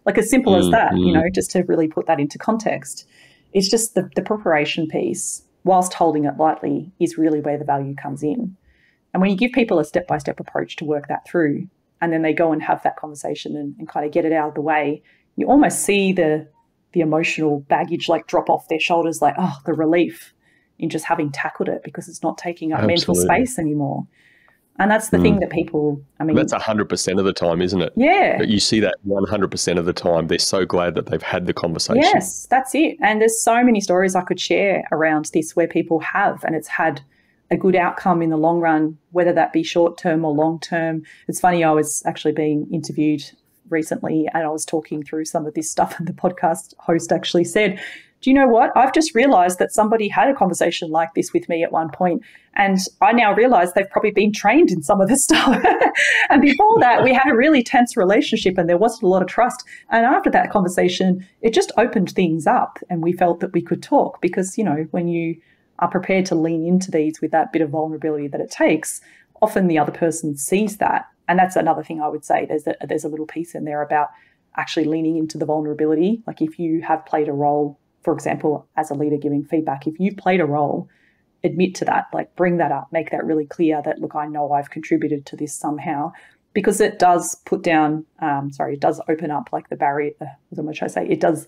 Like, as simple as that, you know, just to really put that into context. It's just the preparation piece, whilst holding it lightly, is really where the value comes in. And when you give people a step-by-step approach to work that through, and then they go and have that conversation and kind of get it out of the way, you almost see the emotional baggage like drop off their shoulders, like, oh, the relief in just having tackled it, because it's not taking up mental space anymore. And that's the thing that people, I mean, that's 100% of the time, isn't it? Yeah. But you see that 100% of the time. They're so glad that they've had the conversation. Yes, that's it. And there's so many stories I could share around this where people have, and it's had a good outcome in the long run, whether that be short term or long term. It's funny, I was actually being interviewed recently and I was talking through some of this stuff, and the podcast host actually said, do you know what? I've just realized that somebody had a conversation like this with me at one point, and I now realize they've probably been trained in some of this stuff. And before that, we had a really tense relationship and there wasn't a lot of trust. And after that conversation, it just opened things up and we felt that we could talk, because, you know, when you are prepared to lean into these with that bit of vulnerability that it takes, often the other person sees that. And that's another thing I would say. There's a little piece in there about actually leaning into the vulnerability. Like, if you have played a role, for example, as a leader giving feedback, if you've played a role, admit to that, like bring that up, make that really clear that, look, I know I've contributed to this somehow, because it does put down, it does open up like the barrier, what should I say? It does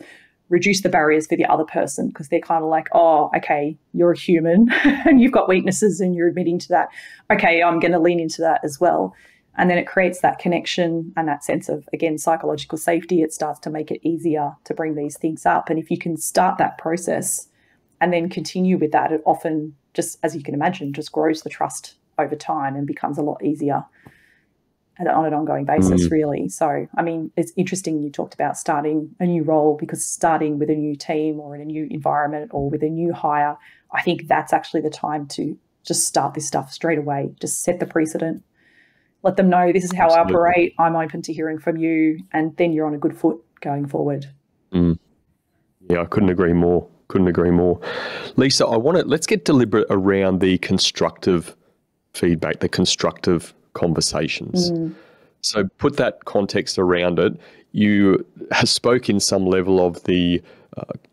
reduce the barriers for the other person, because they're kind of like, oh, okay, you're a human and you've got weaknesses and you're admitting to that. Okay, I'm going to lean into that as well. And then it creates that connection and that sense of, again, psychological safety. It starts to make it easier to bring these things up. And if you can start that process and then continue with that, it often, just as you can imagine, just grows the trust over time and becomes a lot easier and on an ongoing basis, really. So, I mean, it's interesting you talked about starting a new role, because starting with a new team or in a new environment or with a new hire, I think that's actually the time to just start this stuff straight away. Just set the precedent. Let them know this is how I operate. I'm open to hearing from you, and then you're on a good foot going forward. Yeah, I couldn't agree more. Lisa, let's get deliberate around the constructive feedback, the constructive conversations. So put that context around it. You spoke in some level of the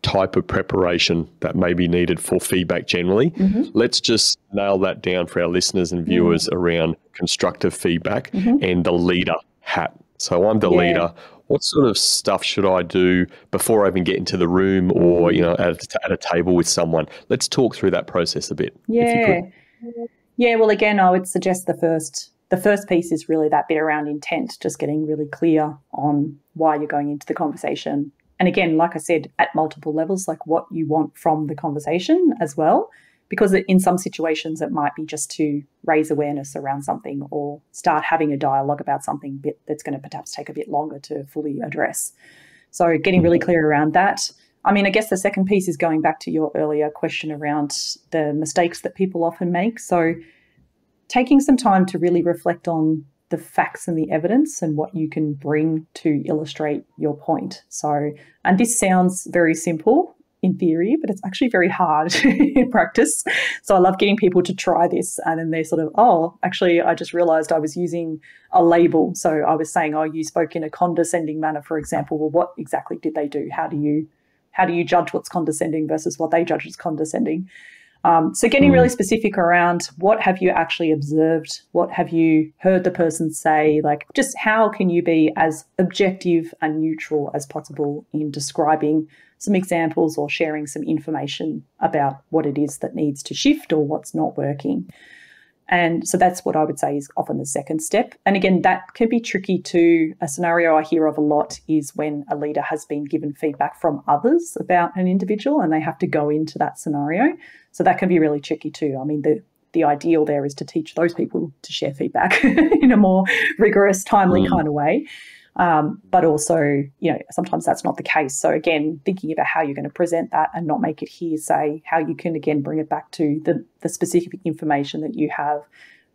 type of preparation that may be needed for feedback generally. Let's just nail that down for our listeners and viewers around constructive feedback and the leader hat. So I'm the leader. What sort of stuff should I do before I even get into the room or, you know, at a table with someone? Let's talk through that process a bit. If you could. Yeah, well, again, I would suggest the first piece is really that bit around intent, just getting really clear on why you're going into the conversation. And again, like I said, at multiple levels, like what you want from the conversation as well, because in some situations it might be just to raise awareness around something or start having a dialogue about something that's going to perhaps take a bit longer to fully address. So getting really clear around that. I mean, I guess the second piece is going back to your earlier question around the mistakes that people often make. So taking some time to really reflect on the facts and the evidence and what you can bring to illustrate your point. So, and this sounds very simple in theory, but it's actually very hard in practice. So I love getting people to try this, and then they're sort of, oh, actually, I just realized I was using a label. So I was saying, oh, you spoke in a condescending manner, for example. Well, what exactly did they do? How do you judge what's condescending versus what they judge as condescending? So getting really specific around what have you actually observed? What have you heard the person say? Like, just how can you be as objective and neutral as possible in describing some examples or sharing some information about what it is that needs to shift or what's not working. And so that's what I would say is often the second step. And again, that can be tricky too. A scenario I hear of a lot is when a leader has been given feedback from others about an individual and they have to go into that scenario. So that can be really tricky too. I mean, the ideal there is to teach those people to share feedback in a more rigorous, timely kind of way. But also, sometimes that's not the case. So again, thinking about how you're going to present that and not make it hearsay, how you can, again, bring it back to the specific information that you have,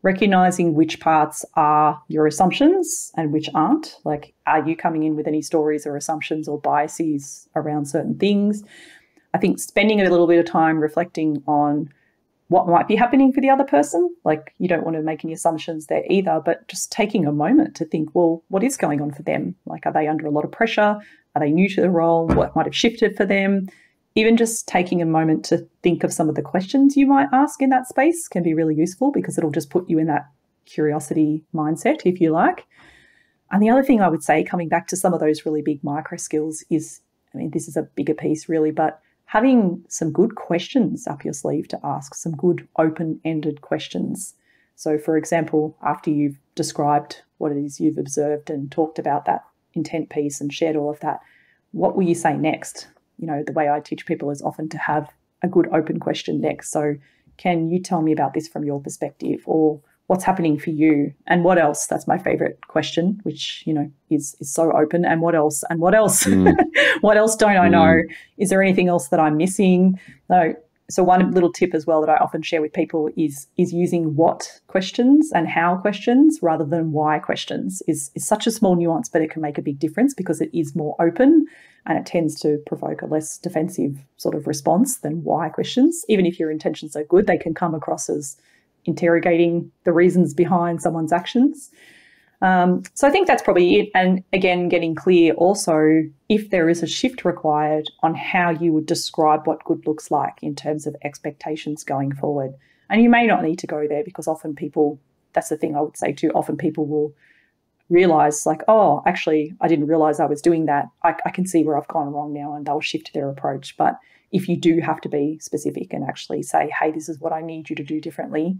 recognizing which parts are your assumptions and which aren't. Like, are you coming in with any stories or assumptions or biases around certain things? I think spending a little bit of time reflecting on what might be happening for the other person. Like, you don't want to make any assumptions there either, but just taking a moment to think, well, what is going on for them? Like, are they under a lot of pressure? Are they new to the role? What might have shifted for them? Even just taking a moment to think of some of the questions you might ask in that space can be really useful, because it'll just put you in that curiosity mindset, if you like. And the other thing I would say, coming back to some of those really big micro skills, is, I mean, this is a bigger piece really, but having some good questions up your sleeve to ask, some good open-ended questions. So, for example, after you've described what it is you've observed and talked about that intent piece and shared all of that, what will you say next? The way I teach people is often to have a good open question next. So, can you tell me about this from your perspective? Or what's happening for you? And what else? That's my favorite question, which, is so open. And what else? And what else? What else don't I know? Is there anything else that I'm missing? So one little tip as well that I often share with people is using what questions and how questions rather than why questions is such a small nuance, but it can make a big difference because it is more open and it tends to provoke a less defensive sort of response than why questions. Even if your intentions are good, they can come across as interrogating the reasons behind someone's actions. So I think that's probably it. And again, getting clear also if there is a shift required on how you would describe what good looks like in terms of expectations going forward. And you may not need to go there, because often people, that's the thing I would say too, often people will realise like, oh, actually, I didn't realise I was doing that. I can see where I've gone wrong now, and they'll shift their approach. But if you do have to be specific and actually say, hey, this is what I need you to do differently,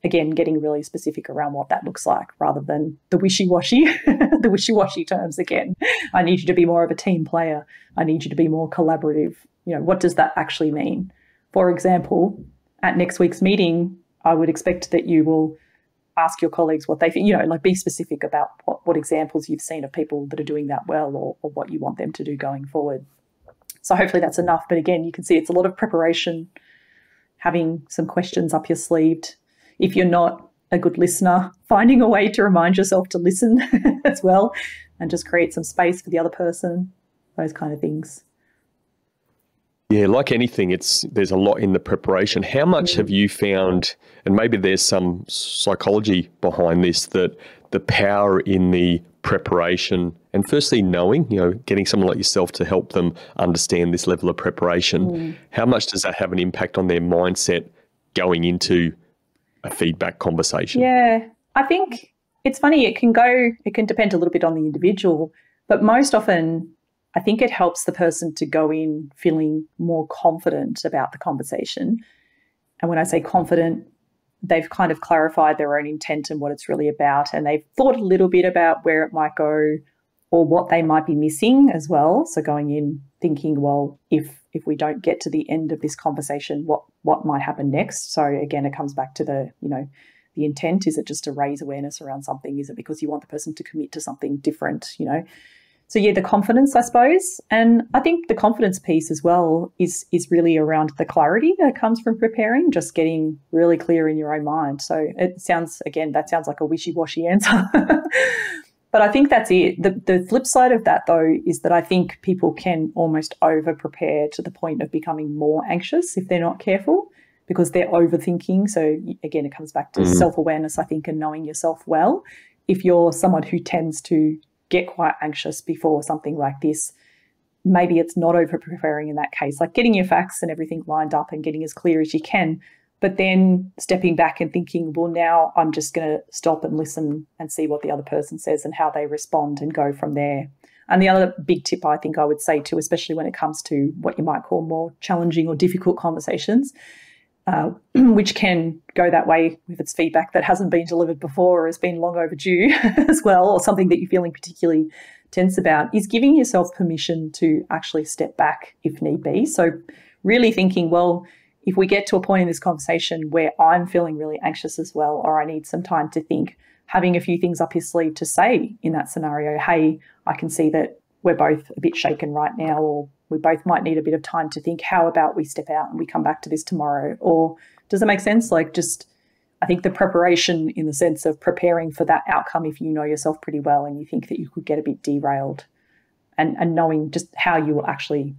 again, getting really specific around what that looks like rather than the wishy-washy, the wishy-washy terms again. I need you to be more of a team player. I need you to be more collaborative. What does that actually mean? For example, at next week's meeting, I would expect that you will ask your colleagues what they think, like be specific about what examples you've seen of people that are doing that well, or what you want them to do going forward. So hopefully that's enough. But again, you can see it's a lot of preparation, having some questions up your sleeve. If you're not a good listener, finding a way to remind yourself to listen as well, and just create some space for the other person, those kind of things. Yeah, like anything, there's a lot in the preparation. How much have you found, and maybe there's some psychology behind this, that the power in the preparation, and firstly knowing, getting someone like yourself to help them understand this level of preparation, how much does that have an impact on their mindset going into a feedback conversation? Yeah, I think it's funny. It can depend a little bit on the individual, but most often I think it helps the person to go in feeling more confident about the conversation. And when I say confident, they've kind of clarified their own intent and what it's really about, and they've thought a little bit about where it might go or what they might be missing as well. So going in thinking, well, if we don't get to the end of this conversation, what might happen next? So again, it comes back to the intent. Is it just to raise awareness around something? Is it because you want the person to commit to something different? So yeah, the confidence, I suppose. And I think the confidence piece as well is really around the clarity that comes from preparing, just getting really clear in your own mind. So it sounds, again, that sounds like a wishy-washy answer. But I think that's it. The flip side of that, though, is that I think people can almost over-prepare to the point of becoming more anxious if they're not careful, because they're overthinking. So again, it comes back to self-awareness, I think, and knowing yourself well. If you're someone who tends to get quite anxious before something like this, maybe it's not over-preparing in that case, like getting your facts and everything lined up and getting as clear as you can, but then stepping back and thinking, well, now I'm just going to stop and listen and see what the other person says and how they respond and go from there. And the other big tip I think I would say too, especially when it comes to what you might call more challenging or difficult conversations, which can go that way if it's feedback that hasn't been delivered before or has been long overdue as well, or something that you're feeling particularly tense about, is giving yourself permission to actually step back if need be. So really thinking, well, if we get to a point in this conversation where I'm feeling really anxious as well, or I need some time to think, having a few things up his sleeve to say in that scenario, hey, I can see that we're both a bit shaken right now, or we both might need a bit of time to think, how about we step out and we come back to this tomorrow? Or does it make sense? Like, just, I think the preparation in the sense of preparing for that outcome, if you know yourself pretty well and you think that you could get a bit derailed, and knowing just how you will actually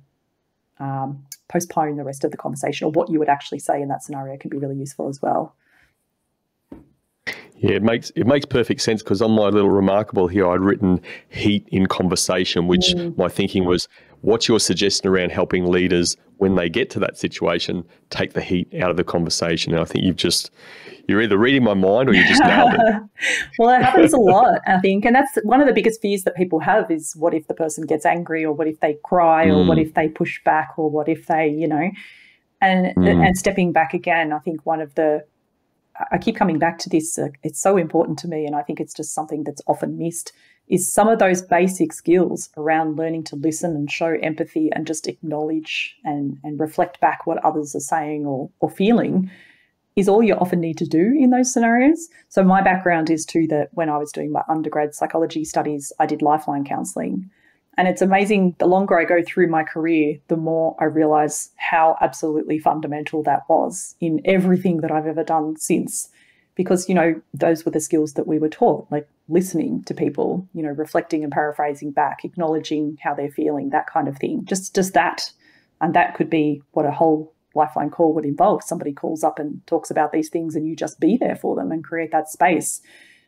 postpone the rest of the conversation, or what you would actually say in that scenario, can be really useful as well. Yeah, it makes perfect sense, because on my little remarkable here, I'd written heat in conversation, which my thinking was, what's your suggestion around helping leaders when they get to that situation, take the heat out of the conversation? And I think you're either reading my mind or you just nailed it. Well, it happens a lot, I think. And that's one of the biggest fears that people have, is what if the person gets angry, or what if they cry, or what if they push back, or what if they, and stepping back again. I think I keep coming back to this. It's so important to me, and I think it's just something that's often missed, is some of those basic skills around learning to listen and show empathy and just acknowledge and reflect back what others are saying or feeling, is all you often need to do in those scenarios. So my background is too that when I was doing my undergrad psychology studies, I did lifeline counselling. And it's amazing, the longer I go through my career, the more I realise how absolutely fundamental that was in everything that I've ever done since. Because, those were the skills that we were taught, like listening to people, reflecting and paraphrasing back, acknowledging how they're feeling, that kind of thing. Just that. And that could be what a whole lifeline call would involve. Somebody calls up and talks about these things, and you just be there for them and create that space.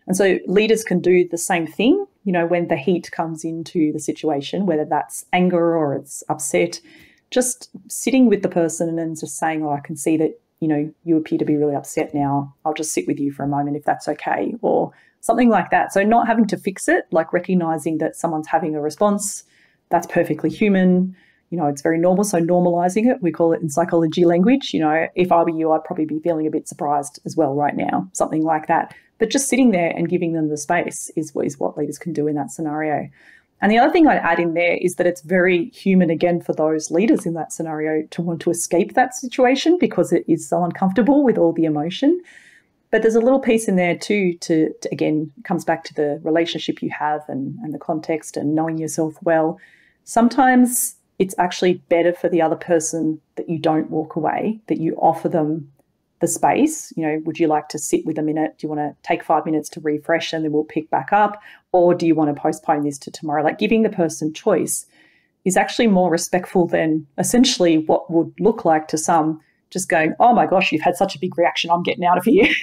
And so leaders can do the same thing, when the heat comes into the situation, whether that's anger or it's upset, just sitting with the person and just saying, I can see that, you appear to be really upset now. I'll just sit with you for a moment if that's okay, or something like that. So not having to fix it, like recognizing that someone's having a response, that's perfectly human. It's very normal. So normalizing it, we call it in psychology language. If I were you, I'd probably be feeling a bit surprised as well right now, something like that. But just sitting there and giving them the space is what leaders can do in that scenario. And the other thing I'd add in there is that it's very human, again, for those leaders in that scenario to want to escape that situation, because it is so uncomfortable with all the emotion. But there's a little piece in there too to again, comes back to the relationship you have and the context and knowing yourself well. Sometimes it's actually better for the other person that you don't walk away, that you offer them the space. Would you like to sit with a minute? Do you want to take 5 minutes to refresh and then we'll pick back up? Or do you want to postpone this to tomorrow? Like, giving the person choice is actually more respectful than essentially what would look like to some just going, oh my gosh, you've had such a big reaction, I'm getting out of here,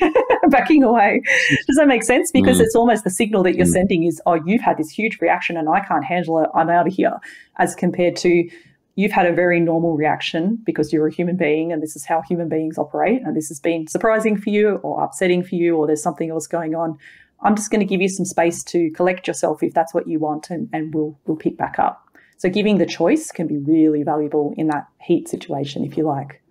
backing away. Does that make sense? Because it's almost the signal that you're sending is, oh, you've had this huge reaction and I can't handle it, I'm out of here, as compared to, you've had a very normal reaction because you're a human being and this is how human beings operate, and this has been surprising for you or upsetting for you, or there's something else going on. I'm just going to give you some space to collect yourself if that's what you want, and we'll pick back up. So giving the choice can be really valuable in that heat situation, if you like,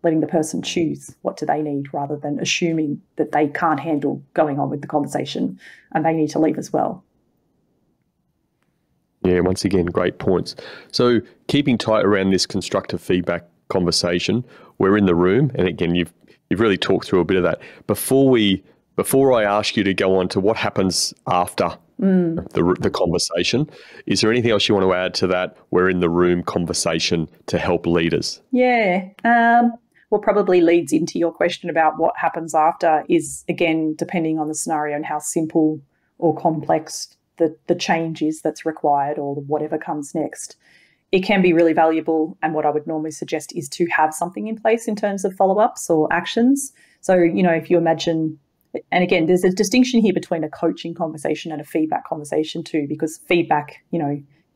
letting the person choose what do they need rather than assuming that they can't handle going on with the conversation and they need to leave as well. Yeah, once again, great points. So keeping tight around this constructive feedback conversation, we're in the room, and again, you've really talked through a bit of that. Before I ask you to go on to what happens after the conversation. Is there anything else you want to add to that? We're in the room conversation to help leaders. Yeah. What probably leads into your question about what happens after is, again, depending on the scenario and how simple or complex the change is that's required or whatever comes next. It can be really valuable, and what I would normally suggest is to have something in place in terms of follow-ups or actions. So, if you imagine, and again, there's a distinction here between a coaching conversation and a feedback conversation too, because feedback,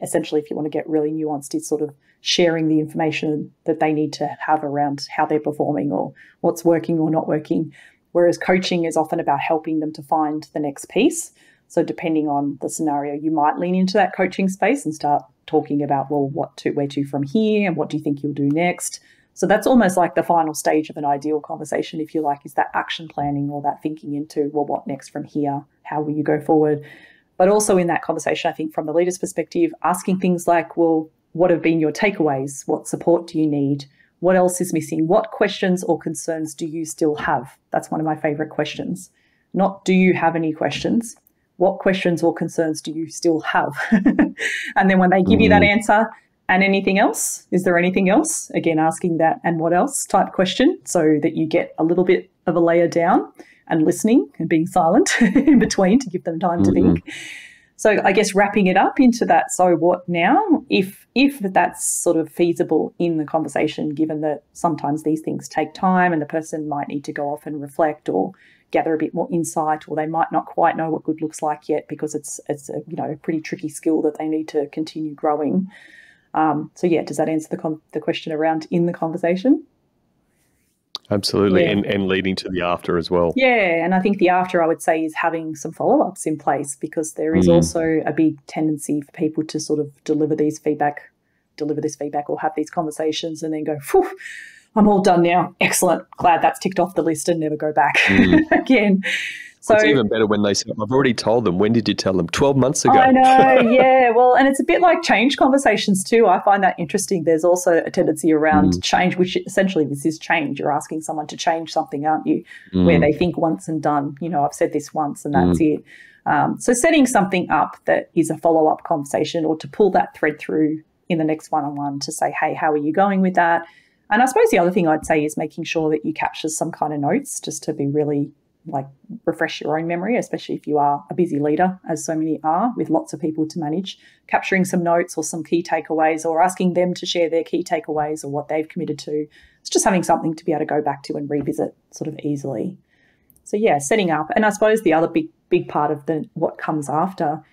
essentially, if you want to get really nuanced, is sort of sharing the information that they need to have around how they're performing or what's working or not working, whereas coaching is often about helping them to find the next piece. So depending on the scenario, you might lean into that coaching space and start talking about, well, where to from here, and what do you think you'll do next? So that's almost like the final stage of an ideal conversation, if you like, is that action planning or that thinking into, well, what next from here? How will you go forward? But also in that conversation, I think from the leader's perspective, asking things like, well, what have been your takeaways? What support do you need? What else is missing? What questions or concerns do you still have? That's one of my favorite questions. Not do you have any questions? What questions or concerns do you still have? And then when they give you that answer, and anything else? Is there anything else? Again, asking that and what else type question so that you get a little bit of a layer down and listening and being silent in between to give them time to think. So I guess wrapping it up into that, so what now? If that's sort of feasible in the conversation, given that sometimes these things take time and the person might need to go off and reflect or gather a bit more insight, or they might not quite know what good looks like yet because it's a pretty tricky skill that they need to continue growing. So yeah, does that answer the question around in the conversation? Absolutely, yeah. and leading to the after as well. Yeah, and I think the after, I would say, is having some follow-ups in place, because there is also a big tendency for people to sort of deliver this feedback or have these conversations and then go, phew, I'm all done now. Excellent. Glad that's ticked off the list, and never go back again. So it's even better when they say, I've already told them. When did you tell them? 12 months ago. I know, yeah. Well, and it's a bit like change conversations too. I find that interesting. There's also a tendency around change, which essentially this is change. You're asking someone to change something, aren't you? Where they think once and done. I've said this once and that's it. So setting something up that is a follow-up conversation, or to pull that thread through in the next one-on-one to say, hey, how are you going with that? And I suppose the other thing I'd say is making sure that you capture some kind of notes, just to be really refresh your own memory, especially if you are a busy leader, as so many are, with lots of people to manage. Capturing some notes or some key takeaways, or asking them to share their key takeaways or what they've committed to. It's just having something to be able to go back to and revisit sort of easily. So yeah, setting up. And I suppose the other big part of what comes after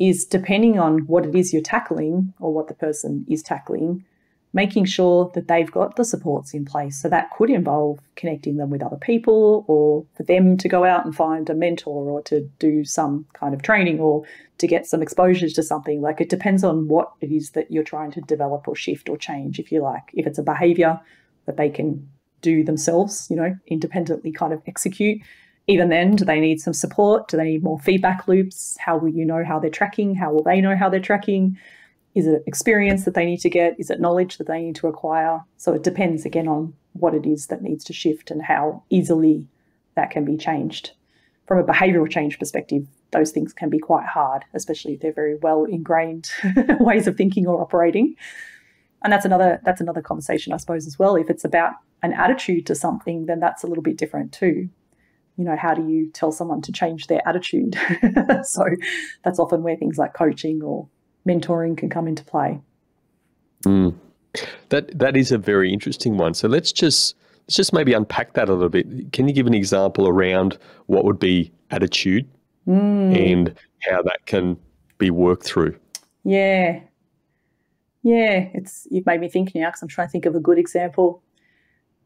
is, depending on what it is you're tackling or what the person is tackling, making sure that they've got the supports in place. So that could involve connecting them with other people, or for them to go out and find a mentor, or to do some kind of training, or to get some exposure to something. It depends on what it is that you're trying to develop or shift or change, if you like. If it's a behaviour that they can do themselves, independently kind of execute, even then, do they need some support? Do they need more feedback loops? How will you know how they're tracking? How will they know how they're tracking? Is it experience that they need to get? Is it knowledge that they need to acquire? So it depends, again, on what it is that needs to shift and how easily that can be changed. From a behavioural change perspective, those things can be quite hard, especially if they're very well ingrained ways of thinking or operating. And that's another conversation, I suppose, as well. If it's about an attitude to something, then that's a little bit different too. How do you tell someone to change their attitude? So that's often where things like coaching or mentoring can come into play. That is a very interesting one. So let's just maybe unpack that a little bit. Can you give an example around what would be attitude and how that can be worked through? Yeah. You've made me think now, because I'm trying to think of a good example.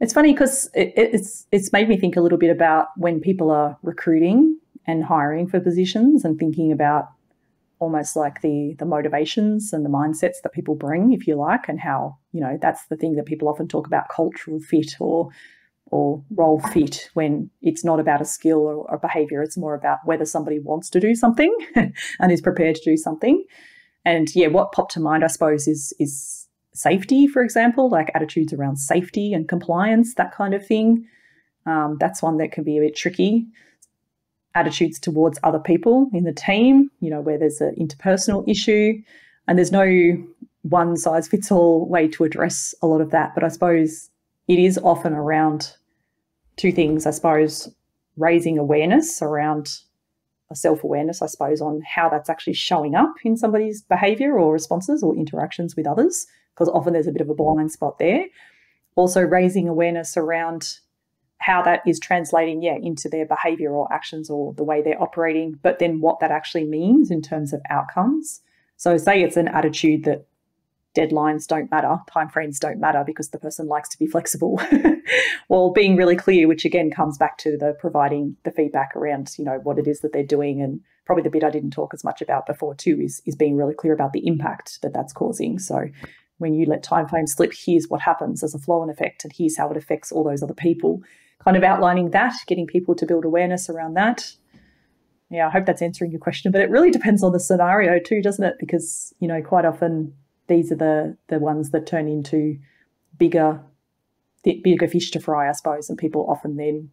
It's funny because it's made me think a little bit about when people are recruiting and hiring for positions, and thinking about almost like the motivations and the mindsets that people bring, if you like, and how, that's the thing that people often talk about, cultural fit or role fit, when it's not about a skill or a behaviour. It's more about whether somebody wants to do something and is prepared to do something. And yeah, what popped to mind, I suppose, is safety, for example, like attitudes around safety and compliance, that kind of thing. That's one that can be a bit tricky. attitudes towards other people in the team, where there's an interpersonal issue, and there's no one size fits all way to address a lot of that. But I suppose it is often around two things, I suppose, raising awareness around a self-awareness, I suppose, on how that's actually showing up in somebody's behaviour or responses or interactions with others, because often there's a bit of a blind spot there. Also raising awareness around how that is translating, into their behaviour or actions or the way they're operating, but then what that actually means in terms of outcomes. So say it's an attitude that deadlines don't matter, timeframes don't matter because the person likes to be flexible. Well, being really clear, which again comes back to the providing the feedback around, what it is that they're doing. And probably the bit I didn't talk as much about before too is being really clear about the impact that that's causing. So when you let timeframes slip, here's what happens as a flow and effect, and here's how it affects all those other people. Kind of outlining that, getting people to build awareness around that. Yeah, I hope that's answering your question, but it really depends on the scenario too, doesn't it? Because, quite often these are the ones that turn into bigger fish to fry, I suppose, and people often then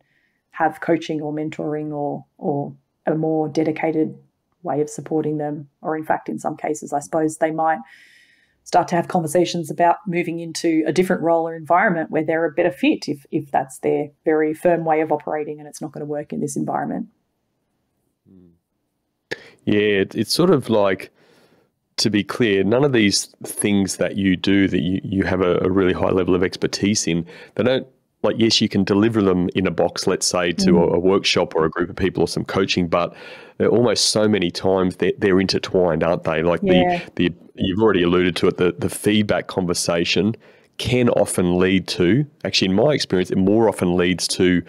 have coaching or mentoring or a more dedicated way of supporting them. Or in fact, in some cases, I suppose they might start to have conversations about moving into a different role or environment where they're a better fit if that's their very firm way of operating and it's not going to work in this environment. Yeah, it's sort of like, to be clear, none of these things that you do that you have a really high level of expertise in, they don't, like, yes, you can deliver them in a box, let's say, to a workshop or a group of people or some coaching, but they're almost so many times they're intertwined, aren't they? Like the you've already alluded to it, the feedback conversation can often lead to, actually in my experience, it more often leads to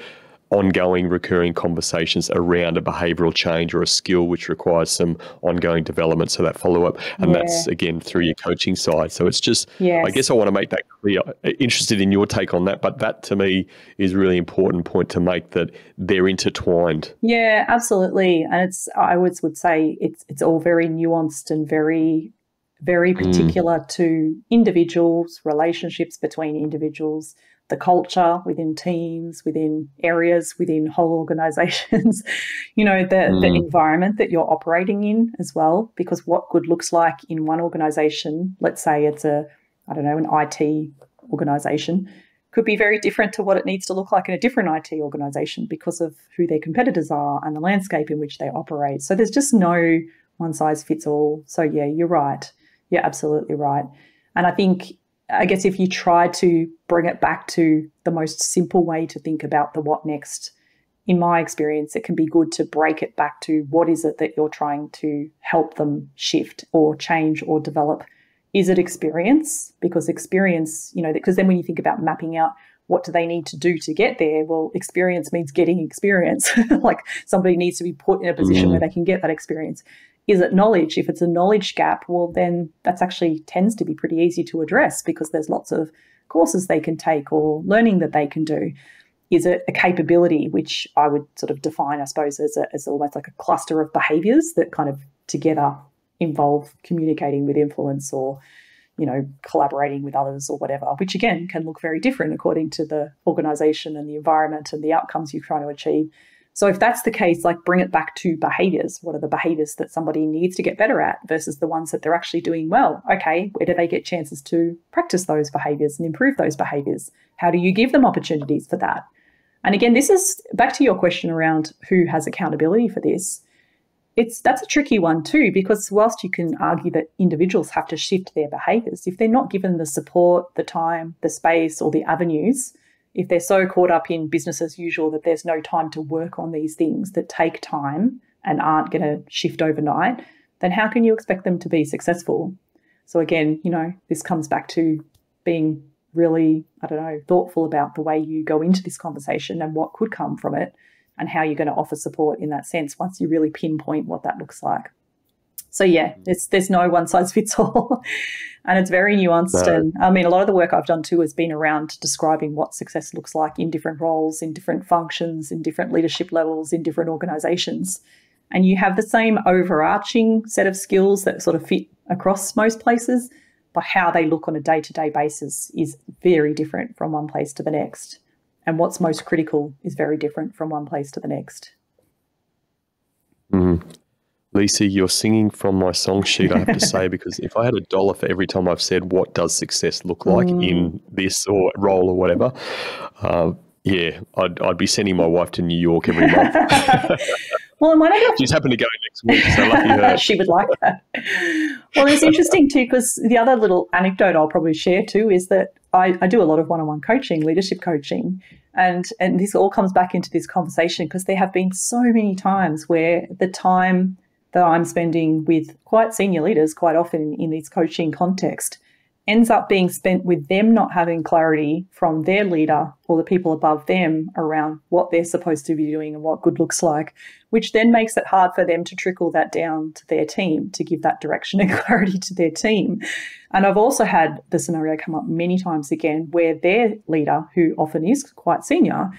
ongoing recurring conversations around a behavioural change or a skill which requires some ongoing development, so that follow-up. And that's, again, through your coaching side. So it's just, I guess I want to make that clear. Interested in your take on that, but that to me is a really important point to make, that they're intertwined. Yeah, absolutely. And I would say it's all very nuanced and very, very particular to individuals, relationships between individuals, the culture within teams, within areas, within whole organisations, the environment that you're operating in as well. Because what good looks like in one organisation, let's say it's an IT organisation, could be very different to what it needs to look like in a different IT organisation because of who their competitors are and the landscape in which they operate. So there's just no one size fits all. So yeah, you're right. You're absolutely right. And I guess if you try to bring it back to the most simple way to think about the what next, in my experience, it can be good to break it back to what is it that you're trying to help them shift or change or develop. Is it experience? Because experience, because then when you think about mapping out what do they need to do to get there, well, experience means getting experience. Like somebody needs to be put in a position where they can get that experience. Is it knowledge? If it's a knowledge gap, well, then that's actually tends to be pretty easy to address because there's lots of courses they can take or learning that they can do. Is it a capability, which I would sort of define, I suppose, as almost like a cluster of behaviours that kind of together involve communicating with influence or, collaborating with others or whatever, which again can look very different according to the organisation and the environment and the outcomes you're trying to achieve. So if that's the case, like bring it back to behaviours. What are the behaviours that somebody needs to get better at versus the ones that they're actually doing well? Okay, where do they get chances to practice those behaviours and improve those behaviours? How do you give them opportunities for that? And again, this is back to your question around who has accountability for this. That's a tricky one too, because whilst you can argue that individuals have to shift their behaviours, if they're not given the support, the time, the space or the avenues, if they're so caught up in business as usual that there's no time to work on these things that take time and aren't going to shift overnight, then how can you expect them to be successful? So again, this comes back to being really, thoughtful about the way you go into this conversation and what could come from it and how you're going to offer support in that sense once you really pinpoint what that looks like. So yeah, there's no one size fits all and it's very nuanced. No. And a lot of the work I've done too has been around describing what success looks like in different roles, in different functions, in different leadership levels, in different organisations. And you have the same overarching set of skills that sort of fit across most places, but how they look on a day-to-day basis is very different from one place to the next. And what's most critical is very different from one place to the next. Mm. Lisa, you're singing from my song sheet, I have to say, because if I had $1 for every time I've said, what does success look like in this or role or whatever, I'd be sending my wife to New York every month. Well, and one of the She's happened to go next week, so lucky her. She would like that. Well, it's interesting too, because the other little anecdote I'll probably share too is that I do a lot of one-on-one coaching, leadership coaching, and this all comes back into this conversation because there have been so many times where the time that I'm spending with quite senior leaders quite often in these coaching context ends up being spent with them not having clarity from their leader or the people above them around what they're supposed to be doing and what good looks like, which then makes it hard for them to trickle that down to their team, to give that direction and clarity to their team. And I've also had the scenario come up many times again where their leader, who often is quite senior,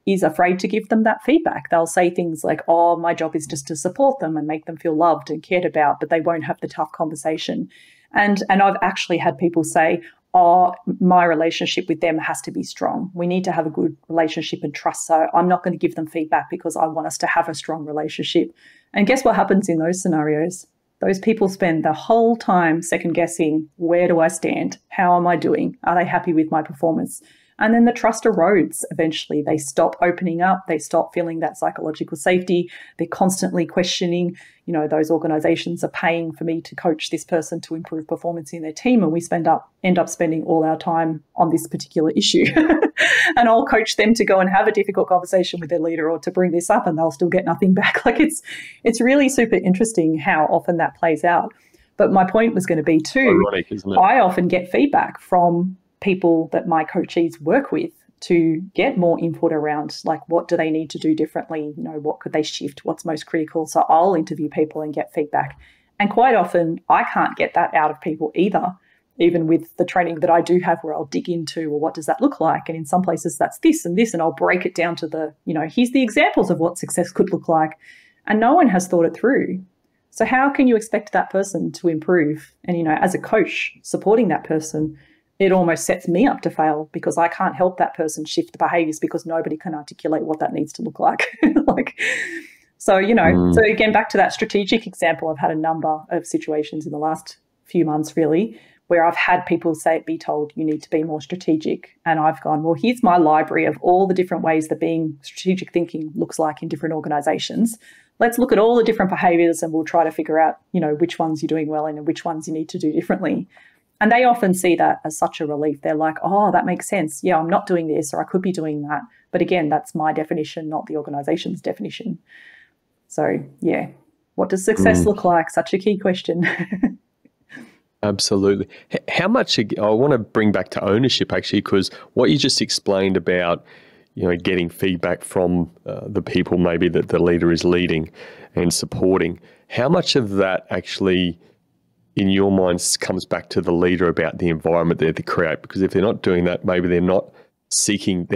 is afraid to give them that feedback. They'll say things like, oh, my job is just to support them and make them feel loved and cared about, but they won't have the tough conversation. And I've actually had people say, oh, my relationship with them has to be strong. We need to have a good relationship and trust. So I'm not going to give them feedback because I want us to have a strong relationship. And guess what happens in those scenarios? Those people spend the whole time second guessing, where do I stand? How am I doing? Are they happy with my performance? And then the trust erodes eventually. They stop opening up. They stop feeling that psychological safety. They're constantly questioning, those organizations are paying for me to coach this person to improve performance in their team. And we end up spending all our time on this particular issue. And I'll coach them to go and have a difficult conversation with their leader or to bring this up and they'll still get nothing back. Like it's really super interesting how often that plays out. But my point was going to be too, ironic, isn't it? I often get feedback from people that my coachees work with to get more input around, like, what do they need to do differently? What could they shift? What's most critical? So I'll interview people and get feedback. And quite often I can't get that out of people either, even with the training that I do have where I'll dig into, well, what does that look like? And in some places that's this and this, and I'll break it down to the, here's the examples of what success could look like. And no one has thought it through. So how can you expect that person to improve? And, as a coach supporting that person, it almost sets me up to fail because I can't help that person shift the behaviors because nobody can articulate what that needs to look like. So again, back to that strategic example, I've had a number of situations in the last few months, really, where I've had people be told, you need to be more strategic. And I've gone, well, here's my library of all the different ways that being strategic thinking looks like in different organizations. Let's look at all the different behaviors and we'll try to figure out, which ones you're doing well in and which ones you need to do differently. And they often see that as such a relief. They're like, oh, that makes sense. Yeah, I'm not doing this or I could be doing that. But again, that's my definition, not the organization's definition. So, yeah, what does success look like? Such a key question. Absolutely. How much, I want to bring back to ownership actually, because what you just explained about, getting feedback from the people maybe that the leader is leading and supporting, how much of that actually in your minds comes back to the leader about the environment they're to create? Because if they're not doing that, maybe they're not asking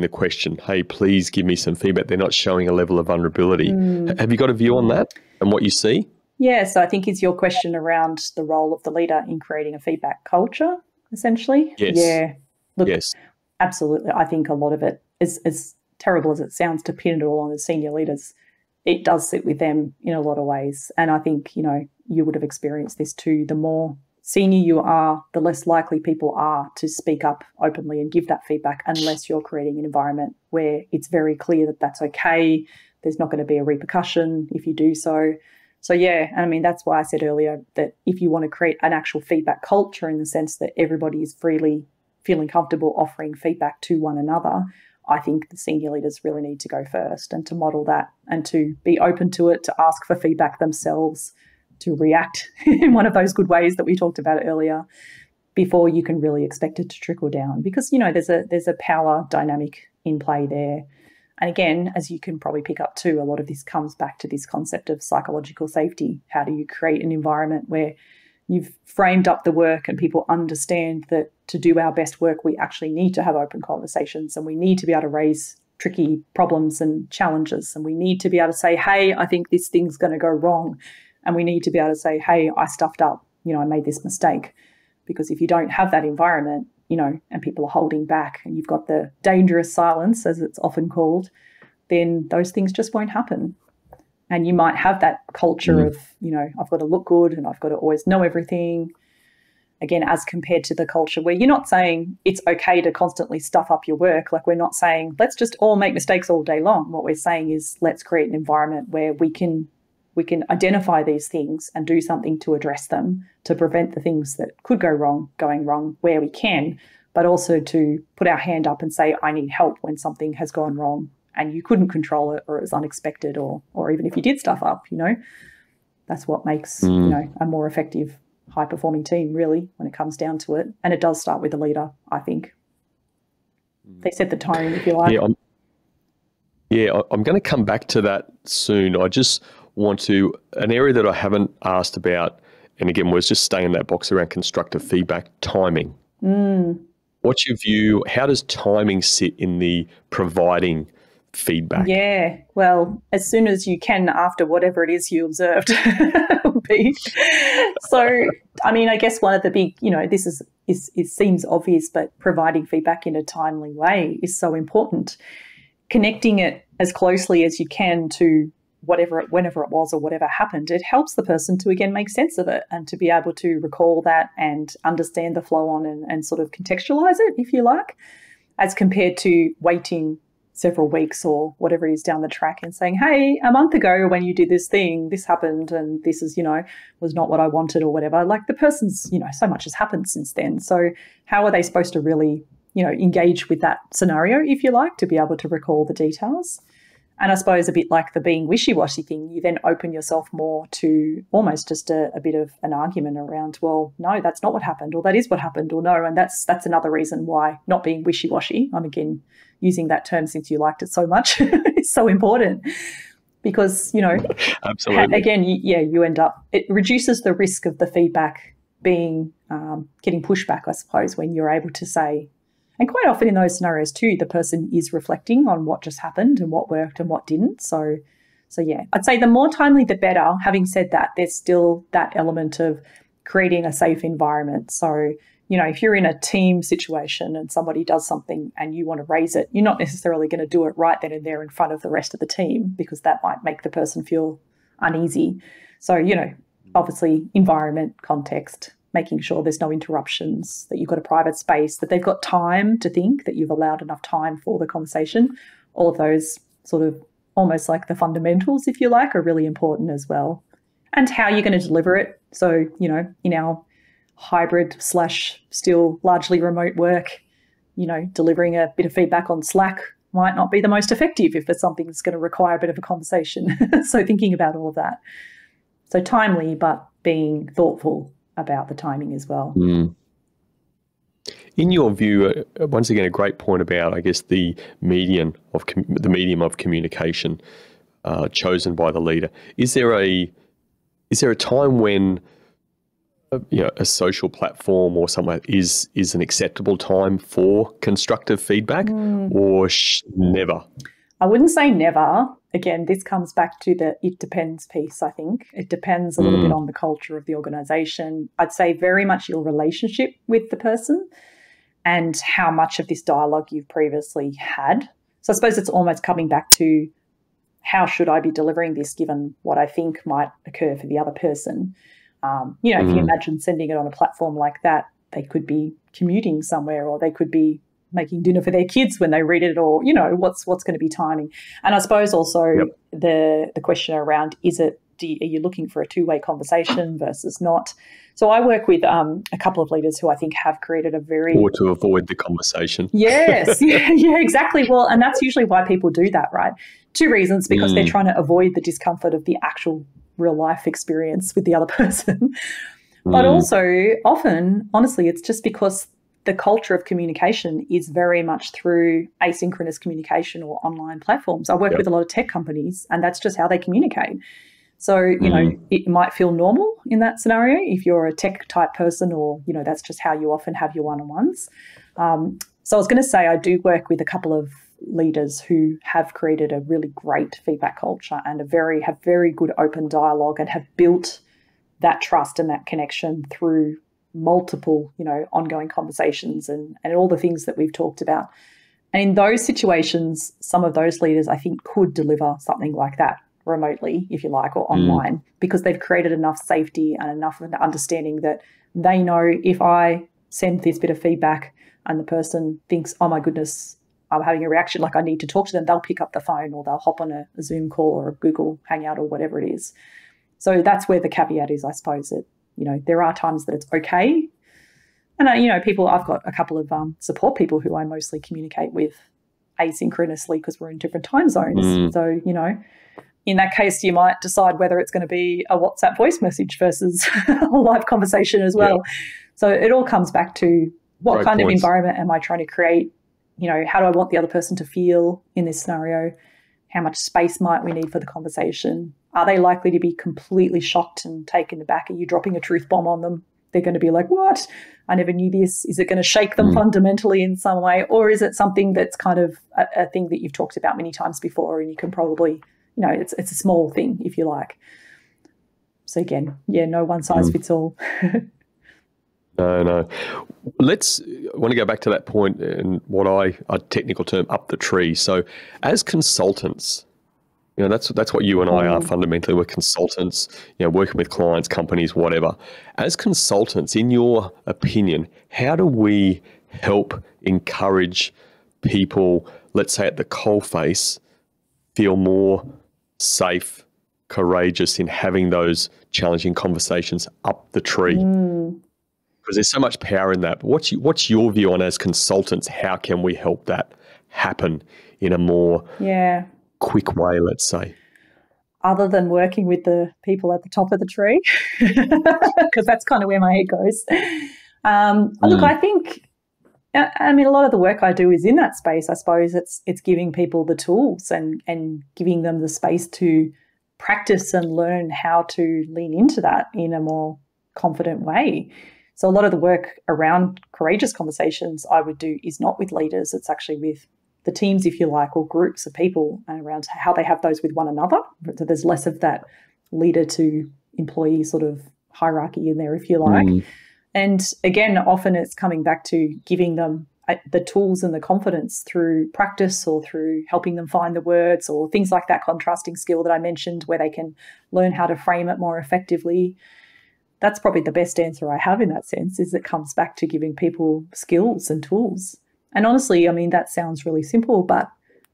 the question, hey, please give me some feedback. They're not showing a level of vulnerability. Have you got a view on that and what you see? Yeah, so I think it's your question around the role of the leader in creating a feedback culture, essentially. Yes. Yeah. Look, yes. Absolutely. I think a lot of it is, as terrible as it sounds to pin it all on the senior leaders, it does sit with them in a lot of ways. And I think, you would have experienced this too. The more senior you are, the less likely people are to speak up openly and give that feedback unless you're creating an environment where it's very clear that that's okay. There's not going to be a repercussion if you do so. So, yeah, I mean, that's why I said earlier that if you want to create an actual feedback culture in the sense that everybody is freely feeling comfortable offering feedback to one another, I think the senior leaders really need to go first and to model that and to be open to it, to ask for feedback themselves, to react in one of those good ways that we talked about earlier before you can really expect it to trickle down. Because, there's a power dynamic in play there. And again, as you can probably pick up too, a lot of this comes back to this concept of psychological safety. How do you create an environment where you've framed up the work and people understand that to do our best work, we actually need to have open conversations and we need to be able to raise tricky problems and challenges. And we need to be able to say, hey, I think this thing's going to go wrong. And we need to be able to say, hey, I stuffed up, I made this mistake. Because if you don't have that environment, and people are holding back and you've got the dangerous silence, as it's often called, then those things just won't happen. And you might have that culture of, I've got to look good and I've got to always know everything. Again, as compared to the culture where you're not saying it's okay to constantly stuff up your work. Like, we're not saying let's just all make mistakes all day long. What we're saying is let's create an environment where we can identify these things and do something to address them, to prevent the things that could go wrong going wrong where we can, but also to put our hand up and say, I need help when something has gone wrong and you couldn't control it, or it was unexpected, or even if you did stuff up, that's what makes, a more effective, high-performing team, really, when it comes down to it. And it does start with the leader, I think. They set the tone, if you like. I'm going to come back to that soon. I just want to, an area that I haven't asked about, and again, we'll just stay in that box around constructive feedback, timing. What's your view? How does timing sit in the providing feedback? Yeah, well, as soon as you can after whatever it is you observed. So, I mean, I guess one of the big, this is it seems obvious, but providing feedback in a timely way is so important. Connecting it as closely as you can to whenever it was or whatever happened, it helps the person to, again, make sense of it and to be able to recall that and understand the flow on and sort of contextualize it, if you like, as compared to waiting several weeks or whatever it is down the track and saying, hey, a month ago when you did this thing, this happened and this is, was not what I wanted or whatever. Like, the person's, so much has happened since then. So how are they supposed to really, engage with that scenario, if you like, to be able to recall the details? And I suppose a bit like the being wishy-washy thing, you then open yourself more to almost just a bit of an argument around, well, no, that's not what happened, or that is what happened, or no, and that's another reason why not being wishy-washy, I'm again using that term since you liked it so much, is so important. Because, absolutely. Again, you end up, it reduces the risk of the feedback being, getting pushback, I suppose, when you're able to say, and quite often in those scenarios too, the person is reflecting on what just happened and what worked and what didn't. So yeah, I'd say the more timely, the better. Having said that, there's still that element of creating a safe environment. So, if you're in a team situation and somebody does something and you want to raise it, you're not necessarily going to do it right then and there in front of the rest of the team, because that might make the person feel uneasy. So, obviously environment, context, making sure there's no interruptions, that you've got a private space, that they've got time to think, that you've allowed enough time for the conversation. All of those sort of almost like the fundamentals, if you like, are really important as well. And how you're going to deliver it. So, in our hybrid / still largely remote work, delivering a bit of feedback on Slack might not be the most effective if it's something that's going to require a bit of a conversation. So thinking about all of that. So timely, but being thoughtful about the timing as well. In your view, once again, a great point about, I guess, the medium of communication chosen by the leader. Is there a time when a social platform or somewhere is an acceptable time for constructive feedback, or never? I wouldn't say never. Again, this comes back to the it depends piece, I think. It depends a little bit on the culture of the organisation. I'd say very much your relationship with the person and how much of this dialogue you've previously had. So I suppose it's almost coming back to, how should I be delivering this given what I think might occur for the other person? If you imagine sending it on a platform like that, they could be commuting somewhere, or they could be making dinner for their kids when they read it, or, what's going to be timing. And I suppose also the question around, are you looking for a two-way conversation versus not? So I work with a couple of leaders who I think have created a very... Or to avoid the conversation. Yes, yeah, exactly. Well, and that's usually why people do that, right? Two reasons, because they're trying to avoid the discomfort of the actual real life experience with the other person. But also often, honestly, it's just because the culture of communication is very much through asynchronous communication or online platforms. I work with a lot of tech companies, and that's just how they communicate. So, it might feel normal in that scenario if you're a tech type person, or, that's just how you often have your one-on-ones. So I was going to say, I do work with a couple of leaders who have created a really great feedback culture and have very good open dialogue, and have built that trust and that connection through multiple, ongoing conversations and all the things that we've talked about. And in those situations, some of those leaders, I think, could deliver something like that. remotely, if you like, or online, because they've created enough safety and enough of an understanding that they know if I send this bit of feedback and the person thinks, oh my goodness, I'm having a reaction, like I need to talk to them, they'll pick up the phone or they'll hop on a Zoom call or a Google Hangout or whatever it is. So that's where the caveat is, I suppose, that, you know, there are times that it's okay. And, you know, I've got a couple of support people who I mostly communicate with asynchronously because we're in different time zones. So, you know, in that case, you might decide whether it's going to be a WhatsApp voice message versus a live conversation as well. Yeah. So it all comes back to what kind of environment am I trying to create? You know, how do I want the other person to feel in this scenario? How much space might we need for the conversation? Are they likely to be completely shocked and taken aback? Are you dropping a truth bomb on them? They're going to be like, what? I never knew this. Is it going to shake them fundamentally in some way? Or is it something that's kind of a thing that you've talked about many times before and you can probably, you know, it's a small thing, if you like. So again, yeah, no one size fits all. No. I want to go back to that point and what a technical term, up the tree. So as consultants, you know, that's what you and I are fundamentally. We're consultants, you know, working with clients, companies, whatever. As consultants, in your opinion, how do we help encourage people, let's say at the coalface, feel more safe, courageous in having those challenging conversations up the tree? Because there's so much power in that. But what's your view on, as consultants, how can we help that happen in a more quick way, let's say? Other than working with the people at the top of the tree, because that's kind of where my head goes. Look, I think, I mean, a lot of the work I do is in that space. I suppose it's giving people the tools and giving them the space to practice and learn how to lean into that in a more confident way. So a lot of the work around courageous conversations I would do is not with leaders. It's actually with the teams, if you like, or groups of people, and around how they have those with one another. So there's less of that leader to employee sort of hierarchy in there, if you like. And again, often it's coming back to giving them the tools and the confidence through practice or through helping them find the words or things like that contrasting skill that I mentioned, where they can learn how to frame it more effectively. That's probably the best answer I have in that sense, is it comes back to giving people skills and tools. And honestly, I mean, that sounds really simple, but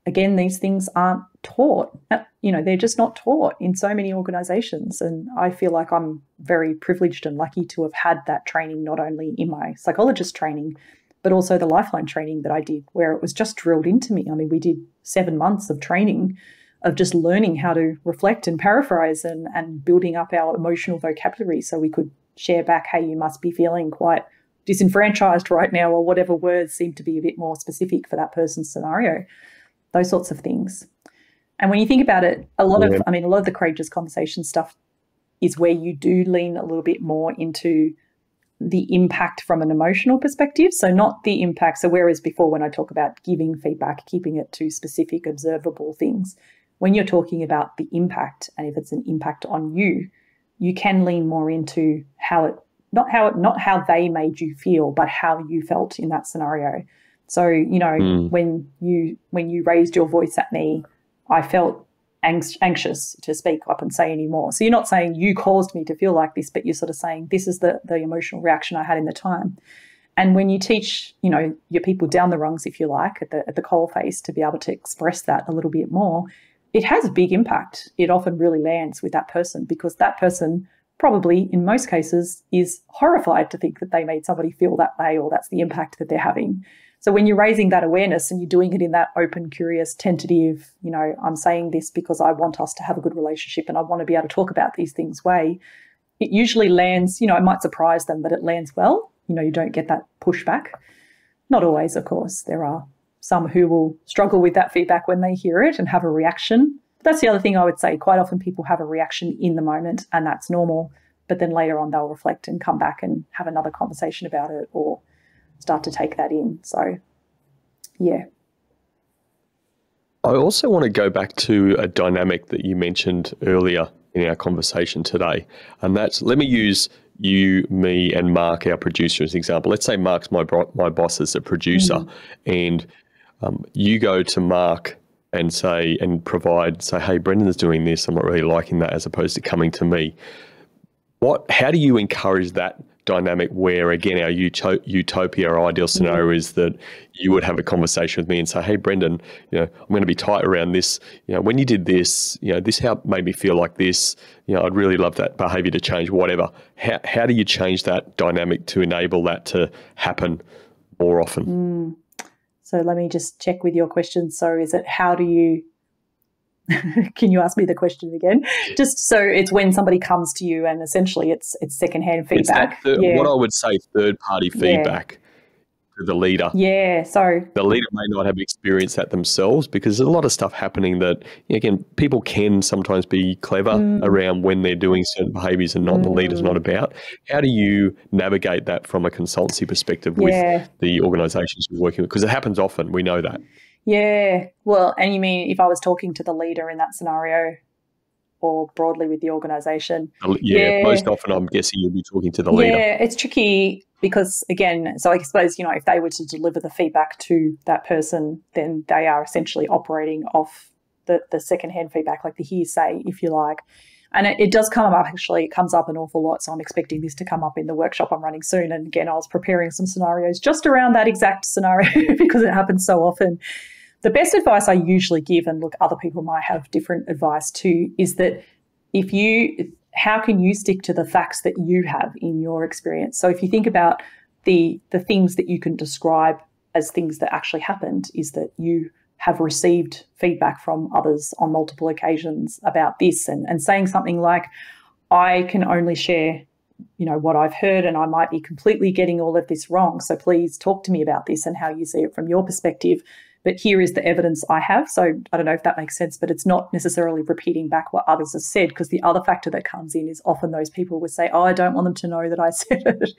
again, these things aren't taught. You know, they're just not taught in so many organisations. And I feel like I'm very privileged and lucky to have had that training, not only in my psychologist training, but also the Lifeline training that I did, where it was just drilled into me. I mean, we did 7 months of training of just learning how to reflect and paraphrase and building up our emotional vocabulary so we could share back, hey, you must be feeling quite disenfranchised right now, or whatever words seem to be a bit more specific for that person's scenario, those sorts of things. And when you think about it, a lot of the courageous conversation stuff is where you do lean a little bit more into the impact from an emotional perspective. So not the impact. So whereas before, when I talk about giving feedback, keeping it to specific observable things, when you're talking about the impact, and if it's an impact on you, you can lean more into not how they made you feel, but how you felt in that scenario. So, you know, when you raised your voice at me, I felt anxious to speak up and say any more. So you're not saying you caused me to feel like this, but you're sort of saying this is the emotional reaction I had in the time. And when you teach, you know, your people down the rungs, if you like, at the coalface, to be able to express that a little bit more, it has a big impact. It often really lands with that person, because that person probably, in most cases, is horrified to think that they made somebody feel that way, or that's the impact that they're having. So when you're raising that awareness and you're doing it in that open, curious, tentative, you know, I'm saying this because I want us to have a good relationship and I want to be able to talk about these things way, it usually lands, you know, it might surprise them, but it lands well. You know, you don't get that pushback. Not always, of course. There are some who will struggle with that feedback when they hear it and have a reaction. But that's the other thing I would say. Quite often people have a reaction in the moment, and that's normal. But then later on they'll reflect and come back and have another conversation about it, or start to take that in. So, yeah. I also want to go back to a dynamic that you mentioned earlier in our conversation today. And that's, let me use you, me, and Mark, our producer, as an example. Let's say Mark's my boss as a producer, and you go to Mark and provide, hey, Brendan's doing this, I'm not really liking that, as opposed to coming to me. How do you encourage that dynamic where, again, our utopia or ideal scenario is that you would have a conversation with me and say, hey, Brendan, I'm going to be tight around this. When you did this, this made me feel like this. I'd really love that behavior to change, whatever. How do you change that dynamic to enable that to happen more often? So let me just check with your question. So is it how do you can you ask me the question again? Just so it's when somebody comes to you and essentially it's secondhand feedback. What I would say, third-party feedback to the leader. Yeah, so the leader may not have experienced that themselves, because there's a lot of stuff happening that, again, people can sometimes be clever around when they're doing certain behaviours and not the leader's not about. How do you navigate that from a consultancy perspective with the organisations you're working with? Because it happens often, we know that. Yeah, well, and you mean if I was talking to the leader in that scenario or broadly with the organisation? Yeah, most often I'm guessing you'll be talking to the leader. Yeah, it's tricky because, again, so I suppose, if they were to deliver the feedback to that person, then they are essentially operating off the secondhand feedback, like the hearsay, if you like. And it does come up, actually, it comes up an awful lot. So I'm expecting this to come up in the workshop I'm running soon. And again, I was preparing some scenarios just around that exact scenario because it happens so often. The best advice I usually give, and look, other people might have different advice too, is that how can you stick to the facts that you have in your experience? So if you think about the things that you can describe as things that actually happened, is that you have received feedback from others on multiple occasions about this, and saying something like, I can only share, what I've heard, and I might be completely getting all of this wrong. So please talk to me about this and how you see it from your perspective. But here is the evidence I have. So I don't know if that makes sense, but it's not necessarily repeating back what others have said, because the other factor that comes in is often those people would say, I don't want them to know that I said it.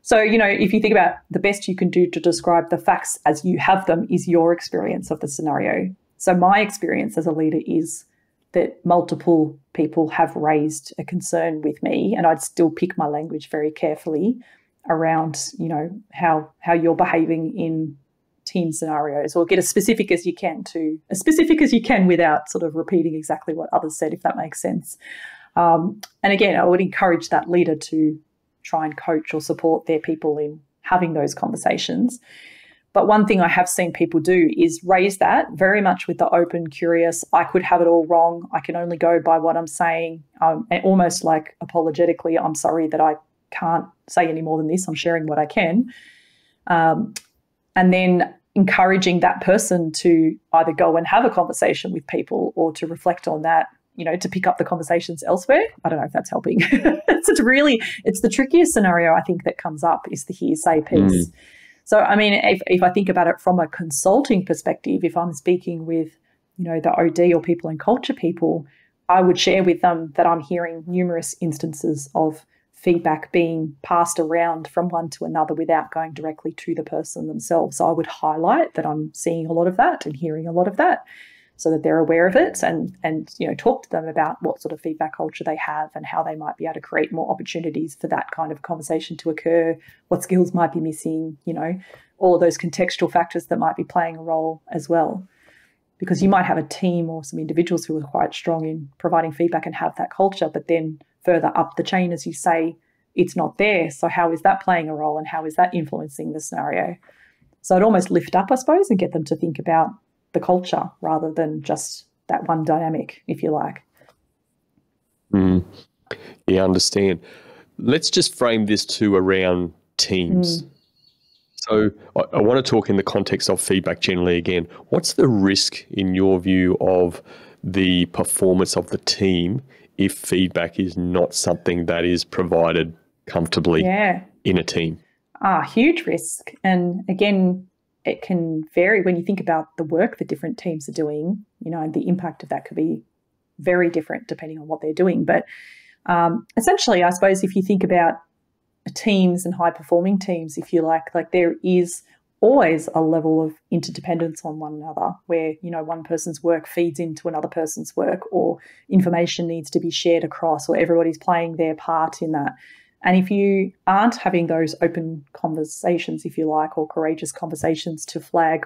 So, if you think about the best you can do to describe the facts as you have them is your experience of the scenario. So my experience as a leader is that multiple people have raised a concern with me, and I'd still pick my language very carefully around, how you're behaving in team scenarios, or get as specific as you can without sort of repeating exactly what others said, if that makes sense. And again, I would encourage that leader to try and coach or support their people in having those conversations. But one thing I have seen people do is raise that very much with the open, curious, I could have it all wrong, I can only go by what I'm saying, and almost like apologetically, I'm sorry that I can't say any more than this, I'm sharing what I can. And then encouraging that person to either go and have a conversation with people or to reflect on that, to pick up the conversations elsewhere. I don't know if that's helping. It's the trickiest scenario, I think, that comes up is the hearsay piece. So, I mean, if I think about it from a consulting perspective, if I'm speaking with, the OD or people and culture people, I would share with them that I'm hearing numerous instances of feedback being passed around from one to another without going directly to the person themselves. So I would highlight that I'm seeing a lot of that and hearing a lot of that, so that they're aware of it, and talk to them about what sort of feedback culture they have and how they might be able to create more opportunities for that kind of conversation to occur, what skills might be missing, all of those contextual factors that might be playing a role as well. Because you might have a team or some individuals who are quite strong in providing feedback and have that culture, but then further up the chain, as you say, it's not there. So how is that playing a role, and how is that influencing the scenario? So I'd almost lift up, I suppose, and get them to think about the culture rather than just that one dynamic, if you like. Yeah, I understand. Let's just frame this too around teams. So I want to talk in the context of feedback generally again. What's the risk, in your view, of the performance of the team if feedback is not something that is provided comfortably in a team? Huge risk. And again, it can vary when you think about the work that different teams are doing, and the impact of that could be very different depending on what they're doing. But essentially, I suppose if you think about teams and high-performing teams, if you like there is always a level of interdependence on one another where, one person's work feeds into another person's work, or information needs to be shared across, or everybody's playing their part in that. And if you aren't having those open conversations, if you like, or courageous conversations to flag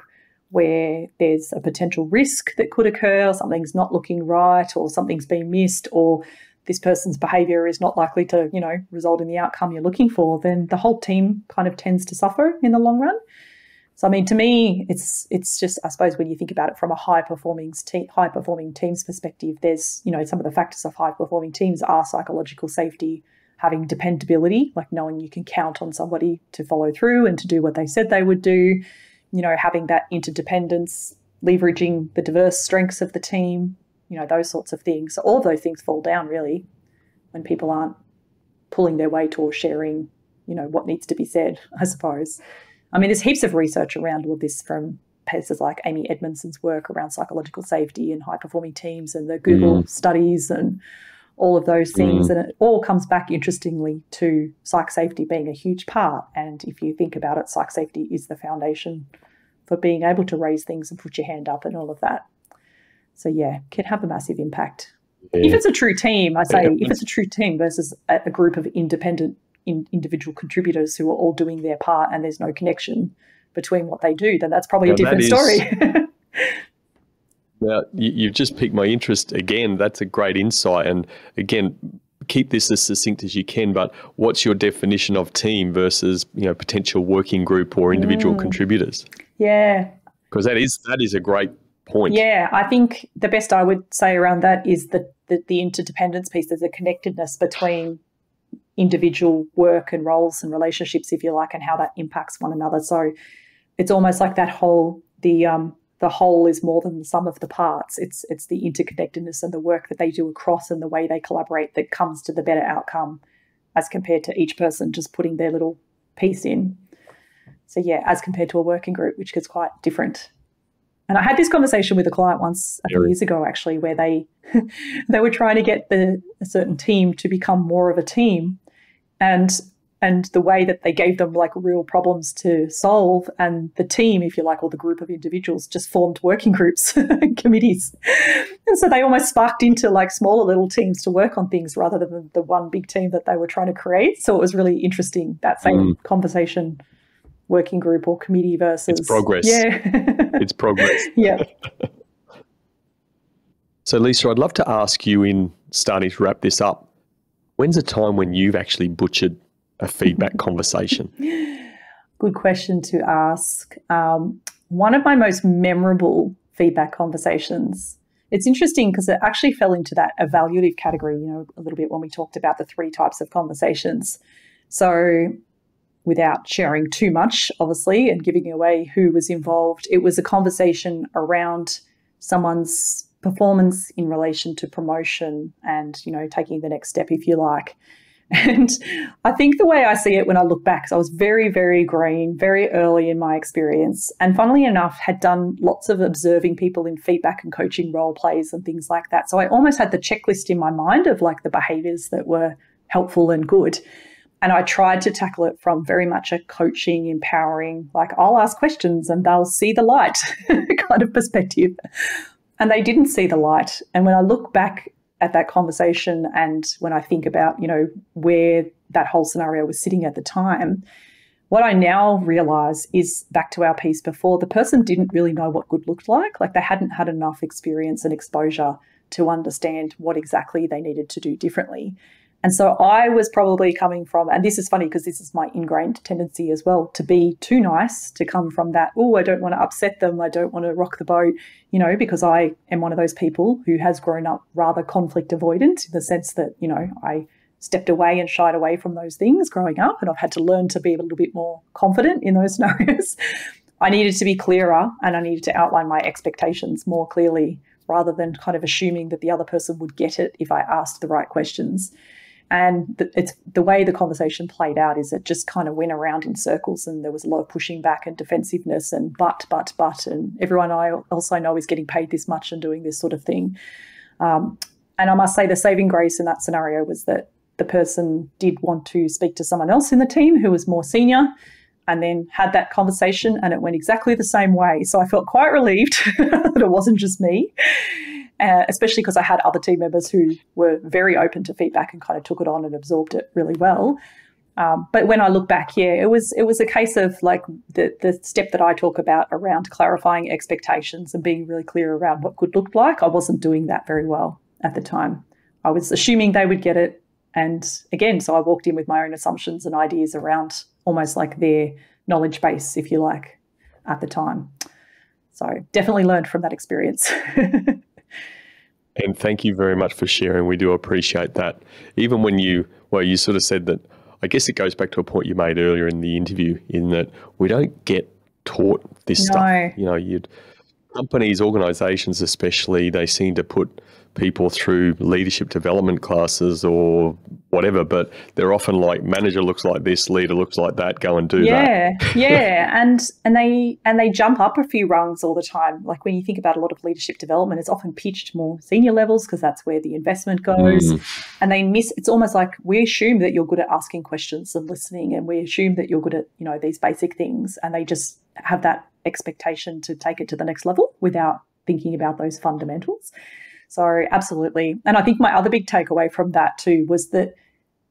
where there's a potential risk that could occur, or something's not looking right, or something's been missed, or this person's behaviour is not likely to, result in the outcome you're looking for, then the whole team kind of tends to suffer in the long run. So, I mean, to me, it's just, I suppose, when you think about it from a high-performing team's perspective, there's, some of the factors of high-performing teams are psychological safety, having dependability, like knowing you can count on somebody to follow through and to do what they said they would do, having that interdependence, leveraging the diverse strengths of the team, those sorts of things. So all of those things fall down, really, when people aren't pulling their weight or sharing, what needs to be said, I suppose. I mean, there's heaps of research around all of this from places like Amy Edmondson's work around psychological safety and high-performing teams, and the Google studies and all of those things. And it all comes back, interestingly, to psych safety being a huge part. And if you think about it, psych safety is the foundation for being able to raise things and put your hand up and all of that. So, yeah, can have a massive impact. Yeah. If it's a true team, if it's a true team versus a group of independent individual contributors who are all doing their part and there's no connection between what they do, then that's probably a different story. Now, you've just piqued my interest again. That's a great insight. And again, keep this as succinct as you can, but what's your definition of team versus, potential working group or individual contributors? Yeah. Because that is a great point. Yeah, I think the best I would say around that is the interdependence piece. There's a connectedness between individual work and roles and relationships, if you like, and how that impacts one another. So it's almost like that whole, the whole is more than the sum of the parts. It's the interconnectedness and the work that they do across and the way they collaborate that comes to the better outcome, as compared to each person just putting their little piece in. So yeah, as compared to a working group, which is quite different. And I had this conversation with a client once a few years ago, actually, where they were trying to get a certain team to become more of a team, and the way that they gave them like real problems to solve, and the team, if you like, or the group of individuals just formed working groups and committees. And so they almost sparked into like smaller little teams to work on things rather than the one big team that they were trying to create. So it was really interesting, that same conversation, working group or committee versus... It's progress. Yeah. It's progress. Yeah. So Leisa, I'd love to ask you, in starting to wrap this up, when's a time when you've actually butchered a feedback conversation? Good question to ask. One of my most memorable feedback conversations, it's interesting because it actually fell into that evaluative category, a little bit when we talked about the 3 types of conversations. So without sharing too much, obviously, and giving away who was involved, it was a conversation around someone's performance in relation to promotion and, taking the next step, if you like. And I think the way I see it when I look back, so I was very, very green, very early in my experience, and funnily enough, had done lots of observing people in feedback and coaching role plays and things like that. So I almost had the checklist in my mind of like the behaviours that were helpful and good. And I tried to tackle it from very much a coaching, empowering, like I'll ask questions and they'll see the light kind of perspective. And they didn't see the light. And when I look back at that conversation and when I think about, where that whole scenario was sitting at the time, what I now realise is, back to our piece before, the person didn't really know what good looked like. Like they hadn't had enough experience and exposure to understand what exactly they needed to do differently. And so I was probably coming from, and this is funny because this is my ingrained tendency as well, to be too nice, to come from that, I don't want to upset them, I don't want to rock the boat, because I am one of those people who has grown up rather conflict avoidant, in the sense that, I stepped away and shied away from those things growing up, and I've had to learn to be a little bit more confident in those scenarios. I needed to be clearer and I needed to outline my expectations more clearly, rather than kind of assuming that the other person would get it if I asked the right questions. And it's the way the conversation played out is it just kind of went around in circles, and there was a lot of pushing back and defensiveness and but, and everyone else I know is getting paid this much and doing this sort of thing. And I must say the saving grace in that scenario was that the person did want to speak to someone else in the team who was more senior, and then had that conversation, and it went exactly the same way. So I felt quite relieved that it wasn't just me. Especially because I had other team members who were very open to feedback and kind of took it on and absorbed it really well. But when I look back, yeah, it was a case of like the step that I talk about around clarifying expectations and being really clear around what good looked like. I wasn't doing that very well at the time. I was assuming they would get it. And again, so I walked in with my own assumptions and ideas around almost like their knowledge base, if you like, at the time. So definitely learned from that experience. And thank you very much for sharing. We do appreciate that. Even when you sort of said that, I guess it goes back to a point you made earlier in the interview, in that we don't get taught this stuff. You know, companies, organisations especially, they seem to put people through leadership development classes or whatever, but they're often like, manager looks like this, leader looks like that, go and do that. Yeah. And they jump up a few rungs all the time. Like when you think about a lot of leadership development, it's often pitched more senior levels because that's where the investment goes. And they miss, it's almost like we assume that you're good at asking questions and listening, and we assume that you're good at, you know, these basic things, and they just have that expectation to take it to the next level without thinking about those fundamentals. So absolutely. And I think my other big takeaway from that too was that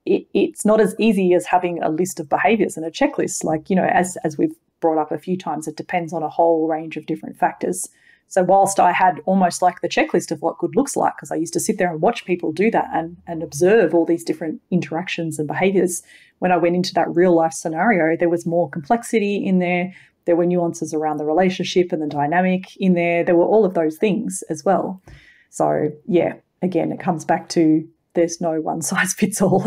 it's not as easy as having a list of behaviours and a checklist. Like, you know, as we've brought up a few times, it depends on a whole range of different factors. So whilst I had almost like the checklist of what good looks like, because I used to sit there and watch people do that and observe all these different interactions and behaviours, when I went into that real life scenario, there was more complexity in there. There were nuances around the relationship and the dynamic in there. There were all of those things as well. So, yeah, again, it comes back to there's no one size fits all.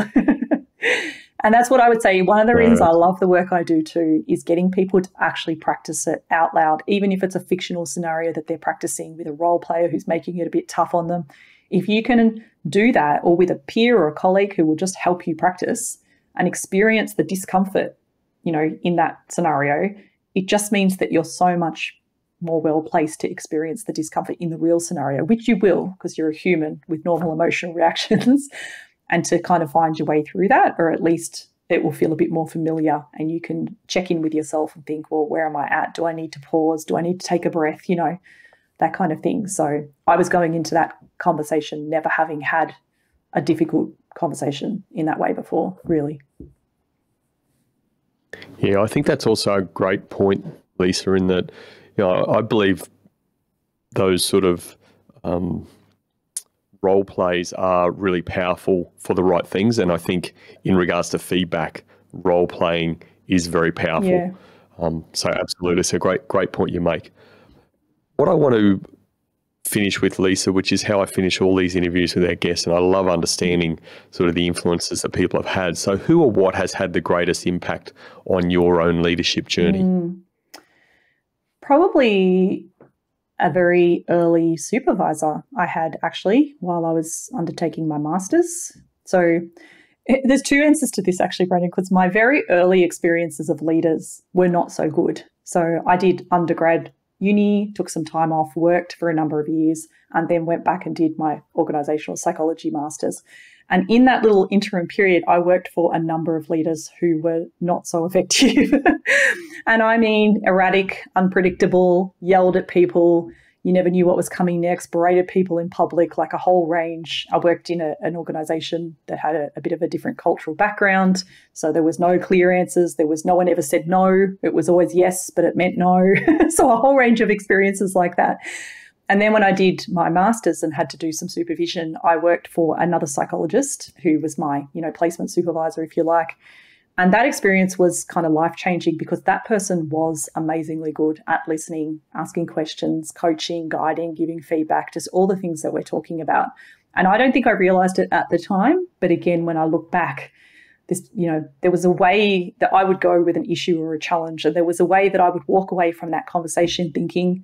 And that's what I would say. One of the reasons I love the work I do too is getting people to actually practice it out loud, even if it's a fictional scenario that they're practicing with a role player who's making it a bit tough on them. If you can do that, or with a peer or a colleague who will just help you practice and experience the discomfort, you know, in that scenario, it just means that you're so much more well placed to experience the discomfort in the real scenario, which you will, because you're a human with normal emotional reactions, and to kind of find your way through that, or at least it will feel a bit more familiar and you can check in with yourself and think, well, where am I at? Do I need to pause? Do I need to take a breath? You know, that kind of thing. So I was going into that conversation never having had a difficult conversation in that way before, really. Yeah, I think that's also a great point, Lisa, in that, you know, I believe those sort of role plays are really powerful for the right things. And I think in regards to feedback, role playing is very powerful. Yeah. So absolutely, it's a great point you make. What I want to finish with, Lisa, which is how I finish all these interviews with our guests, and I love understanding sort of the influences that people have had. So who or what has had the greatest impact on your own leadership journey? Probably a very early supervisor I had actually while I was undertaking my master's. So there's two answers to this actually, Brandon, because my very early experiences of leaders were not so good. So I did undergrad uni, took some time off, worked for a number of years, and then went back and did my Organisational Psychology master's. And in that little interim period, I worked for a number of leaders who were not so effective. And I mean, erratic, unpredictable, yelled at people. You never knew what was coming next, berated people in public, like a whole range. I worked in an organisation that had a bit of a different cultural background. So there was no clear answers. No one ever said no. It was always yes, but it meant no. So a whole range of experiences like that. And then when I did my master's and had to do some supervision, I worked for another psychologist who was my, you know, placement supervisor, if you like. And that experience was kind of life-changing because that person was amazingly good at listening, asking questions, coaching, guiding, giving feedback, just all the things that we're talking about. And I don't think I realised it at the time. But again, when I look back, this, you know, there was a way that I would go with an issue or a challenge, and there was a way that I would walk away from that conversation thinking,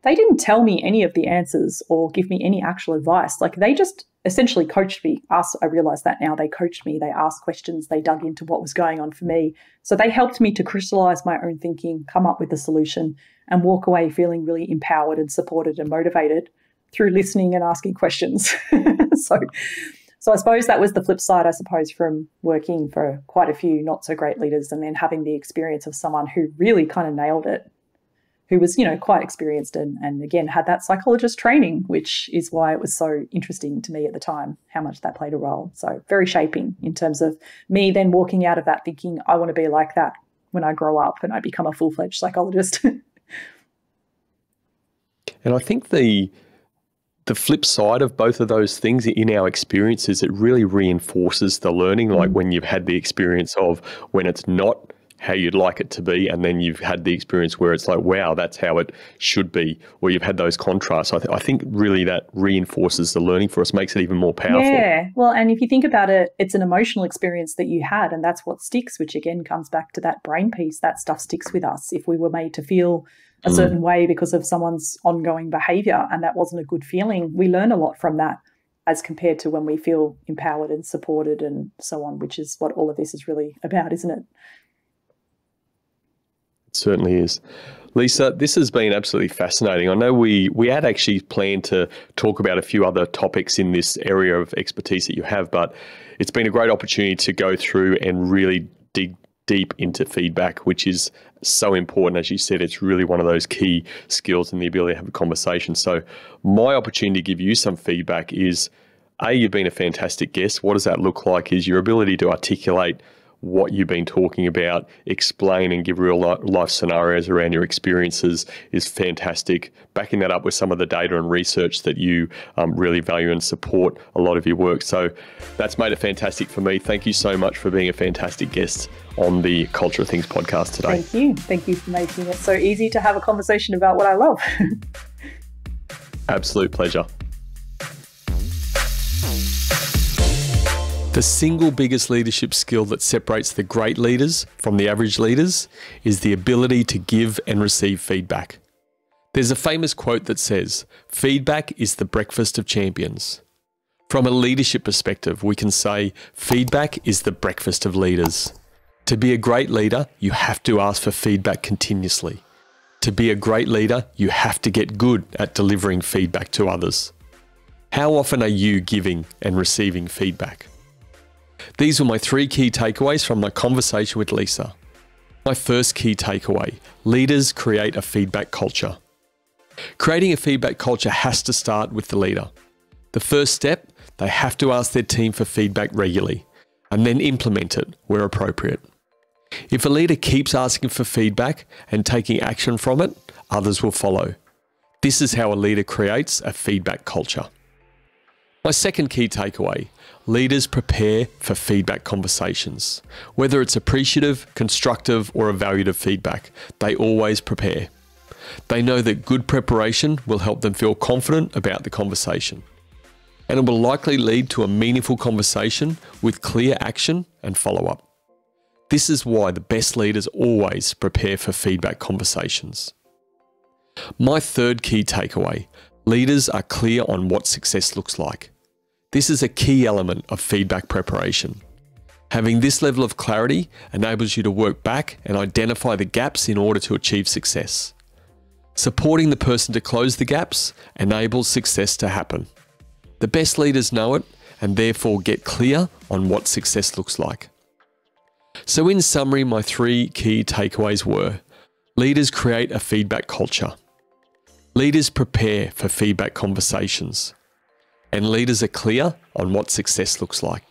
they didn't tell me any of the answers or give me any actual advice. Like they just essentially coached me. I realize that now. They coached me. They asked questions. They dug into what was going on for me. So they helped me to crystallize my own thinking, come up with a solution, and walk away feeling really empowered and supported and motivated through listening and asking questions. So I suppose that was the flip side, I suppose, from working for quite a few not so great leaders and then having the experience of someone who really kind of nailed it, who was, quite experienced and again, had that psychologist training, which is why it was so interesting to me at the time, how much that played a role. So very shaping in terms of me then walking out of that thinking, I want to be like that when I grow up and I become a full-fledged psychologist. And I think the flip side of both of those things in our experience is it really reinforces the learning, like when you've had the experience of when it's not how you'd like it to be, and then you've had the experience where it's like, wow, that's how it should be, or you've had those contrasts. I think really that reinforces the learning for us, makes it even more powerful. Yeah, well, and if you think about it, it's an emotional experience that you had, and that's what sticks, which again comes back to that brain piece. That stuff sticks with us. If we were made to feel a certain way because of someone's ongoing behaviour and that wasn't a good feeling, we learn a lot from that as compared to when we feel empowered and supported and so on, which is what all of this is really about, isn't it? It certainly is. Leisa, this has been absolutely fascinating. I know we had actually planned to talk about a few other topics in this area of expertise that you have, but it's been a great opportunity to go through and really dig deep into feedback, which is so important. As you said, it's really one of those key skills and the ability to have a conversation. So my opportunity to give you some feedback is, A, you've been a fantastic guest. What does that look like is your ability to articulate what you've been talking about, explain and give real life scenarios around your experiences is fantastic. Backing that up with some of the data and research that you really value and support a lot of your work. So that's made it fantastic for me. Thank you so much for being a fantastic guest on the Culture of Things podcast today. Thank you. Thank you for making it so easy to have a conversation about what I love. Absolute pleasure. The single biggest leadership skill that separates the great leaders from the average leaders is the ability to give and receive feedback. There's a famous quote that says, "Feedback is the breakfast of champions." From a leadership perspective, we can say feedback is the breakfast of leaders. To be a great leader, you have to ask for feedback continuously. To be a great leader, you have to get good at delivering feedback to others. How often are you giving and receiving feedback? These were my 3 key takeaways from my conversation with Leisa. My first key takeaway: leaders create a feedback culture. Creating a feedback culture has to start with the leader. The first step, they have to ask their team for feedback regularly and then implement it where appropriate. If a leader keeps asking for feedback and taking action from it, others will follow. This is how a leader creates a feedback culture. My second key takeaway: leaders prepare for feedback conversations. Whether it's appreciative, constructive, or evaluative feedback, they always prepare. They know that good preparation will help them feel confident about the conversation. And it will likely lead to a meaningful conversation with clear action and follow-up. This is why the best leaders always prepare for feedback conversations. My third key takeaway: leaders are clear on what success looks like. This is a key element of feedback preparation. Having this level of clarity enables you to work back and identify the gaps in order to achieve success. Supporting the person to close the gaps enables success to happen. The best leaders know it and therefore get clear on what success looks like. So in summary, my 3 key takeaways were: leaders create a feedback culture. Leaders prepare for feedback conversations. And leaders are clear on what success looks like.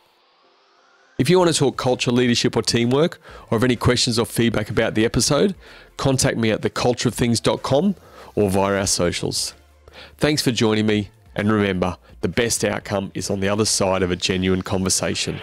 If you want to talk culture, leadership, or teamwork, or have any questions or feedback about the episode, contact me at thecultureoftthings.com or via our socials. Thanks for joining me, and remember, the best outcome is on the other side of a genuine conversation.